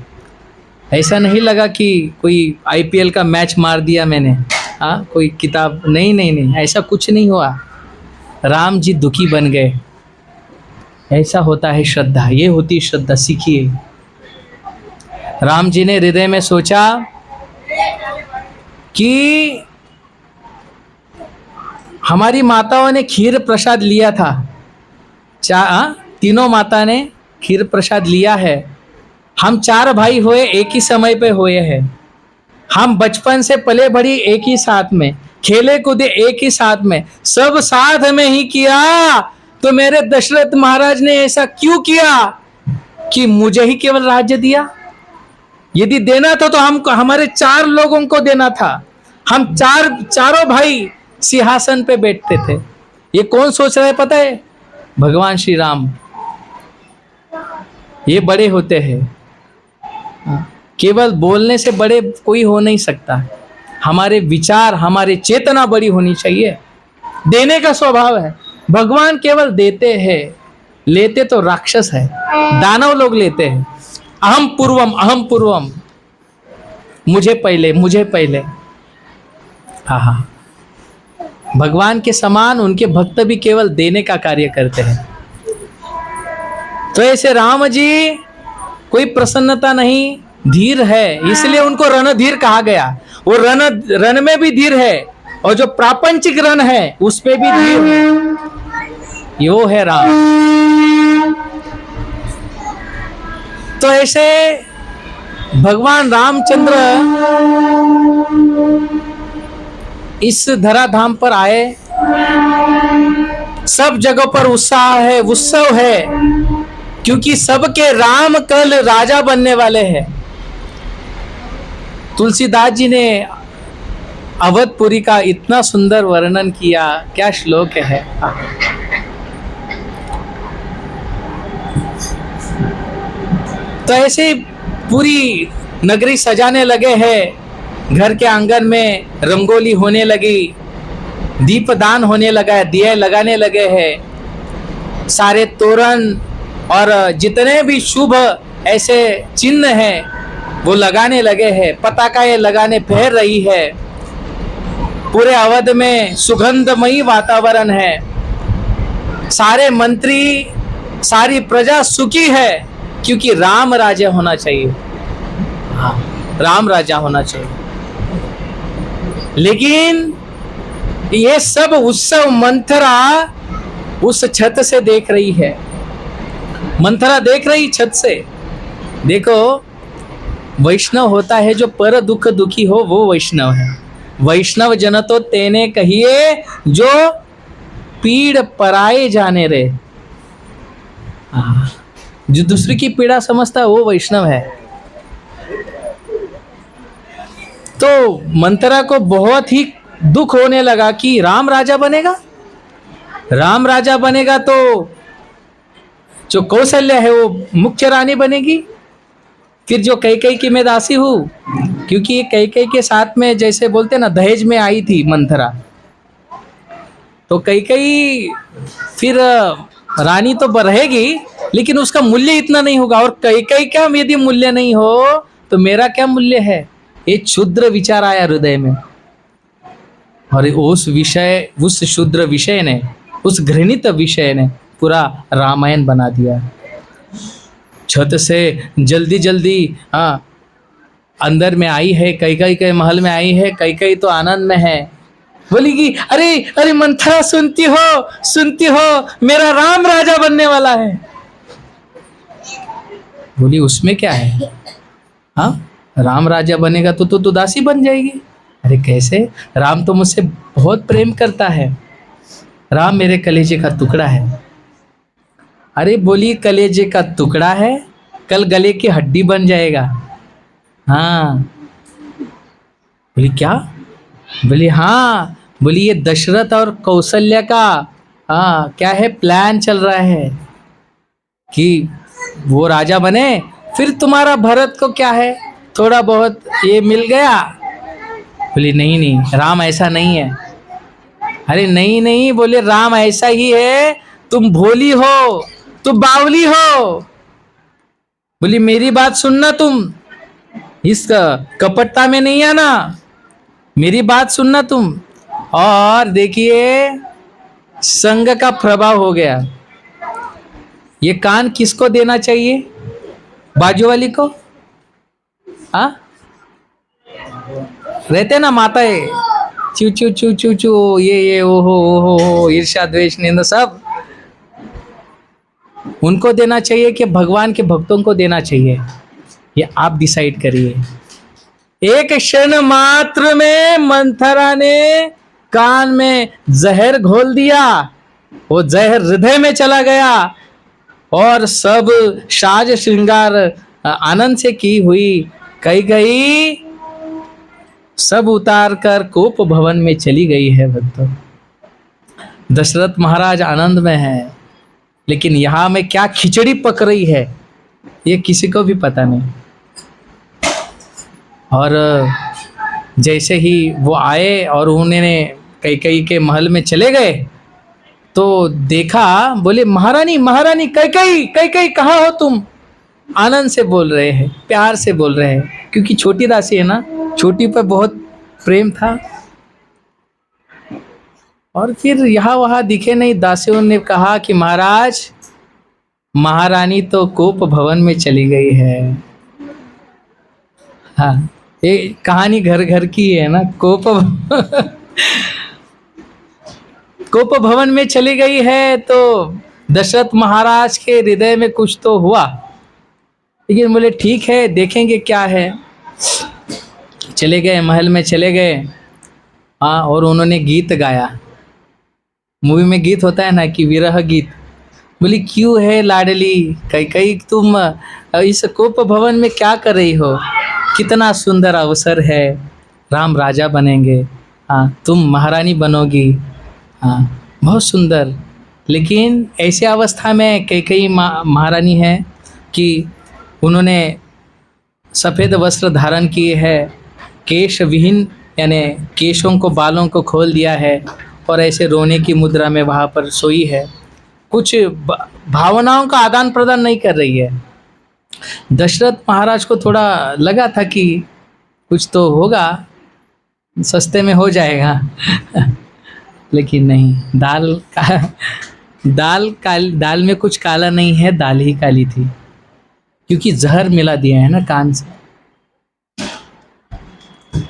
ऐसा नहीं लगा कि कोई IPL का मैच मार दिया मैंने, कोई किताब, नहीं नहीं नहीं, ऐसा कुछ नहीं हुआ। राम जी दुखी बन गए। ऐसा होता है श्रद्धा, ये होती श्रद्धा, सीखिए। राम जी ने हृदय में सोचा कि हमारी माताओं ने खीर प्रसाद लिया था, तीनों माता ने खीर प्रसाद लिया है। हम 4 भाई हुए, एक ही समय पे हुए हैं। हम बचपन से पले बढ़ी एक ही साथ में, खेले कूदे एक ही साथ में, सब साथ में ही किया। तो मेरे दशरथ महाराज ने ऐसा क्यों किया कि मुझे ही केवल राज्य दिया? यदि देना था तो हम हमारे 4 लोगों को देना था। हम चारों भाई सिंहासन पे बैठते थे। ये कौन सोच रहा है पता है? भगवान श्री राम। ये बड़े होते हैं, केवल बोलने से बड़े कोई हो नहीं सकता। हमारे विचार, हमारी चेतना बड़ी होनी चाहिए। देने का स्वभाव है। भगवान केवल देते हैं, लेते तो राक्षस है, दानव लोग लेते हैं। अहम पूर्वम, अहम पूर्वम, मुझे पहले, मुझे पहले। हाँ, भगवान के समान उनके भक्त भी केवल देने का कार्य करते हैं। तो ऐसे राम जी कोई प्रसन्नता नहीं, धीर है, इसलिए उनको रणधीर कहा गया। वो रण में भी धीर है और जो प्रापंचिक रण है उस पे भी धीर है। यो है राम। तो ऐसे भगवान रामचंद्र इस धराधाम पर आए। सब जगह पर उत्साह है, उत्सव है, क्योंकि सबके राम कल राजा बनने वाले हैं। तुलसीदास जी ने अवधपुरी का इतना सुंदर वर्णन किया, क्या श्लोक है। तो ऐसे पूरी नगरी सजाने लगे हैं। घर के आंगन में रंगोली होने लगी, दीपदान होने लगा, दिए लगाने लगे हैं। सारे तोरण और जितने भी शुभ ऐसे चिन्ह हैं वो लगाने लगे हैं। पताकाएं लगाने फेर रही है। पूरे अवध में सुगंधमयी वातावरण है। सारे मंत्री, सारी प्रजा सुखी है, क्योंकि राम राजा होना चाहिए। हाँ, राम राजा होना चाहिए। लेकिन ये सब उत्सव मंथरा उस छत से देख रही है। मंथरा देख रही छत से। देखो, वैष्णव होता है जो पर दुख दुखी हो, वो वैष्णव है। वैष्णव जन तो तेने कहिए जो पीड़ पराए जाने रे। जो दूसरी की पीड़ा समझता है वो वैष्णव है। तो मंथरा को बहुत ही दुख होने लगा कि राम राजा बनेगा। राम राजा बनेगा तो जो कौशल्या है वो मुख्य रानी बनेगी। फिर जो कैकेयी की मैं दासी हूँ, क्योंकि ये कैकेयी के साथ में जैसे बोलते ना दहेज में आई थी मंथरा, तो कैकेयी फिर रानी तो रहेगी, लेकिन उसका मूल्य इतना नहीं होगा। और कैकेयी का यदि मूल्य नहीं हो तो मेरा क्या मूल्य है। ये क्षुद्र विचार आया हृदय में, और उस क्षुद्र विषय ने, उस घृणित विषय ने पूरा रामायण बना दिया। छत से जल्दी जल्दी अंदर में आई है, कैकेयी के महल में आई है। कैकेयी तो आनंद में है, बोली कि अरे अरे मंथरा, सुनती हो, मेरा राम राजा बनने वाला है। बोली उसमें क्या है, हाँ राम राजा बनेगा तो तू दासी बन जाएगी। अरे कैसे, राम तो मुझसे बहुत प्रेम करता है, राम मेरे कलेजे का टुकड़ा है। अरे बोली कलेजे का टुकड़ा है, कल गले की हड्डी बन जाएगा। हाँ। बोली क्या, बोली हाँ, बोली ये दशरथ और कौशल्या का क्या है प्लान चल रहा है कि वो राजा बने, फिर तुम्हारा भरत को क्या है थोड़ा बहुत ये मिल गया। बोली नहीं, राम ऐसा नहीं है। अरे नहीं, बोले राम ऐसा ही है, तुम भोली हो, तुम बावली हो। बोली मेरी बात सुनना, तुम इस कपटता में नहीं आना, मेरी बात सुनना तुम। और देखिए संग का प्रभाव हो गया। ये कान किसको देना चाहिए, बाजू वाली को। रहते ना माताएं, चू चू चू चू चू, ये ओहो ईर्ष्या द्वेष निंदा सब उनको देना चाहिए कि भगवान के भक्तों को देना चाहिए, ये आप डिसाइड करिए। एक क्षण मात्र में मंथरा ने कान में जहर घोल दिया, वो जहर हृदय में चला गया, और सब साज श्रृंगार आनंद से की हुई कैकेयी सब उतार कर कोप भवन में चली गई है। भक्तों, दशरथ महाराज आनंद में है, लेकिन यहाँ में क्या खिचड़ी पक रही है ये किसी को भी पता नहीं। और जैसे ही वो आए और उन्होंने कैकेयी के महल में चले गए तो देखा, बोले महारानी कैकेयी कहाँ हो तुम। आनंद से बोल रहे हैं, प्यार से बोल रहे हैं, क्योंकि छोटी दासी है ना, छोटी पर बहुत प्रेम था। और फिर यहाँ वहाँ दिखे नहीं। दासियों ने कहा कि महाराज महारानी तो कोप भवन में चली गई है। हाँ, ये कहानी घर घर की है ना। कोप भवन में चली गई है तो दशरथ महाराज के हृदय में कुछ तो हुआ, लेकिन बोले ठीक है देखेंगे क्या है। चले गए, महल में चले गए। हाँ, और उन्होंने गीत गाया। मूवी में गीत होता है ना कि विरह गीत। बोली क्यों है लाडली कैकई, तुम इस कोप भवन में क्या कर रही हो? कितना सुंदर अवसर है, राम राजा बनेंगे, हाँ तुम महारानी बनोगी, हाँ बहुत सुंदर। लेकिन ऐसी अवस्था में कैकई महारानी है कि उन्होंने सफ़ेद वस्त्र धारण किए है, केश विहीन यानी केशों को, बालों को खोल दिया है और ऐसे रोने की मुद्रा में वहाँ पर सोई है। कुछ भावनाओं का आदान प्रदान नहीं कर रही है। दशरथ महाराज को थोड़ा लगा था कि कुछ तो होगा, सस्ते में हो जाएगा। लेकिन नहीं, दाल में कुछ काला नहीं है, दाल ही काली थी, क्योंकि जहर मिला दिया है ना कान से।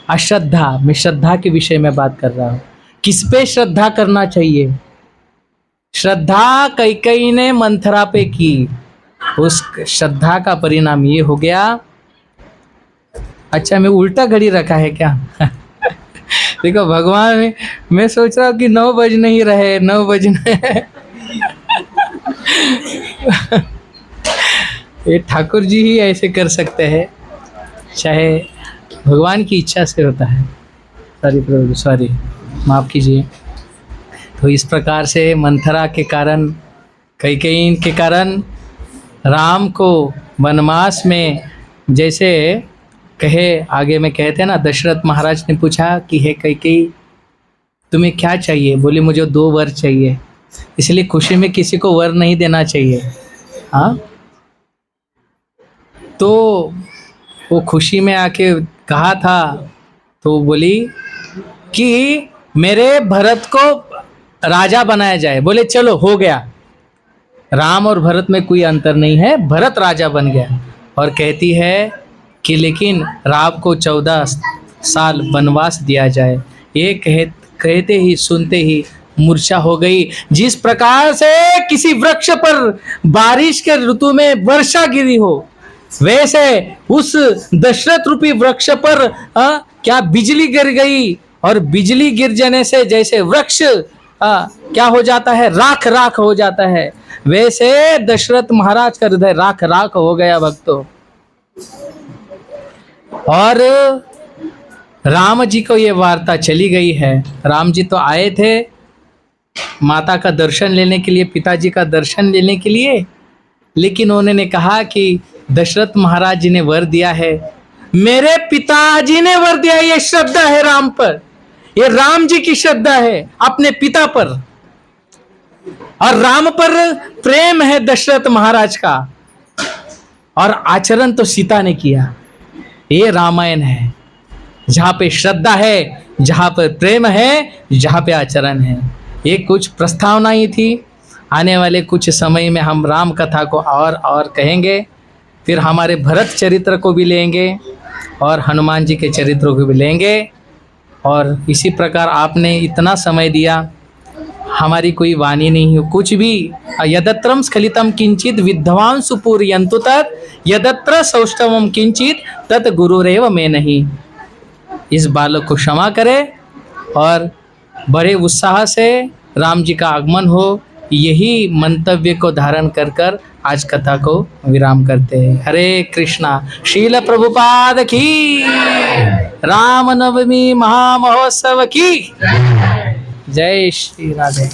अश्रद्धा, मैं श्रद्धा के विषय में बात कर रहा हूँ। किस पे श्रद्धा करना चाहिए? श्रद्धा कैकई ने मंथरा पे की, उस श्रद्धा का परिणाम ये हो गया। अच्छा, मैं उल्टा घड़ी रखा है क्या? देखो भगवान, मैं सोच रहा हूँ कि 9 बज नहीं रहे, 9 बजने। ये ठाकुर जी ही ऐसे कर सकते हैं, चाहे भगवान की इच्छा से होता है। सॉरी प्रभु, सॉरी, माफ़ कीजिए। तो इस प्रकार से मंथरा के कारण, कैकेयी के कारण राम को वनवास में, जैसे कहे आगे में कहते हैं ना, दशरथ महाराज ने पूछा कि हे कैकेयी तुम्हें क्या चाहिए? बोली मुझे 2 वर चाहिए। इसलिए खुशी में किसी को वर नहीं देना चाहिए। हाँ, तो वो खुशी में आके कहा था, तो बोली कि मेरे भरत को राजा बनाया जाए। बोले चलो हो गया। राम और भरत में कोई अंतर नहीं है, भरत राजा बन गया। और कहती है कि लेकिन राम को 14 साल वनवास दिया जाए। ये कहते ही सुनते ही मूर्छा हो गई। जिस प्रकार से किसी वृक्ष पर बारिश के ऋतु में वर्षा गिरी हो, वैसे उस दशरथ रूपी वृक्ष पर क्या बिजली गिर गई। और बिजली गिर जाने से जैसे वृक्ष क्या हो जाता है, राख राख हो जाता है, वैसे दशरथ महाराज का हृदय राख राख हो गया भक्तों। और राम जी को ये वार्ता चली गई है। राम जी तो आए थे माता का दर्शन लेने के लिए, पिताजी का दर्शन लेने के लिए, लेकिन उन्होंने कहा कि दशरथ महाराज जी ने वर दिया है, मेरे पिताजी ने वर दिया। ये श्रद्धा है राम पर, ये राम जी की श्रद्धा है अपने पिता पर, और राम पर प्रेम है दशरथ महाराज का, और आचरण तो सीता ने किया। ये रामायण है, जहाँ पे श्रद्धा है, जहाँ पर प्रेम है, जहाँ पे आचरण है। ये कुछ प्रस्तावना ही थी। आने वाले कुछ समय में हम राम कथा को और कहेंगे, फिर हमारे भरत चरित्र को भी लेंगे और हनुमान जी के चरित्रों को भी लेंगे। और इसी प्रकार आपने इतना समय दिया, हमारी कोई वाणी नहीं हो, कुछ भी। यदत्रम स्खलितम किंचित विद्वांसु पूरयन्तु तत्, यदत्र सौष्ठवम किंचित तत् गुरुरेव में नहीं। इस बालक को क्षमा करें और बड़े उत्साह से राम जी का आगमन हो, यही मंतव्य को धारण कर कर आज कथा को विराम करते हैं। हरे कृष्णा। शील प्रभुपाद की, राम नवमी महामहोत्सव की जय। श्री राधे।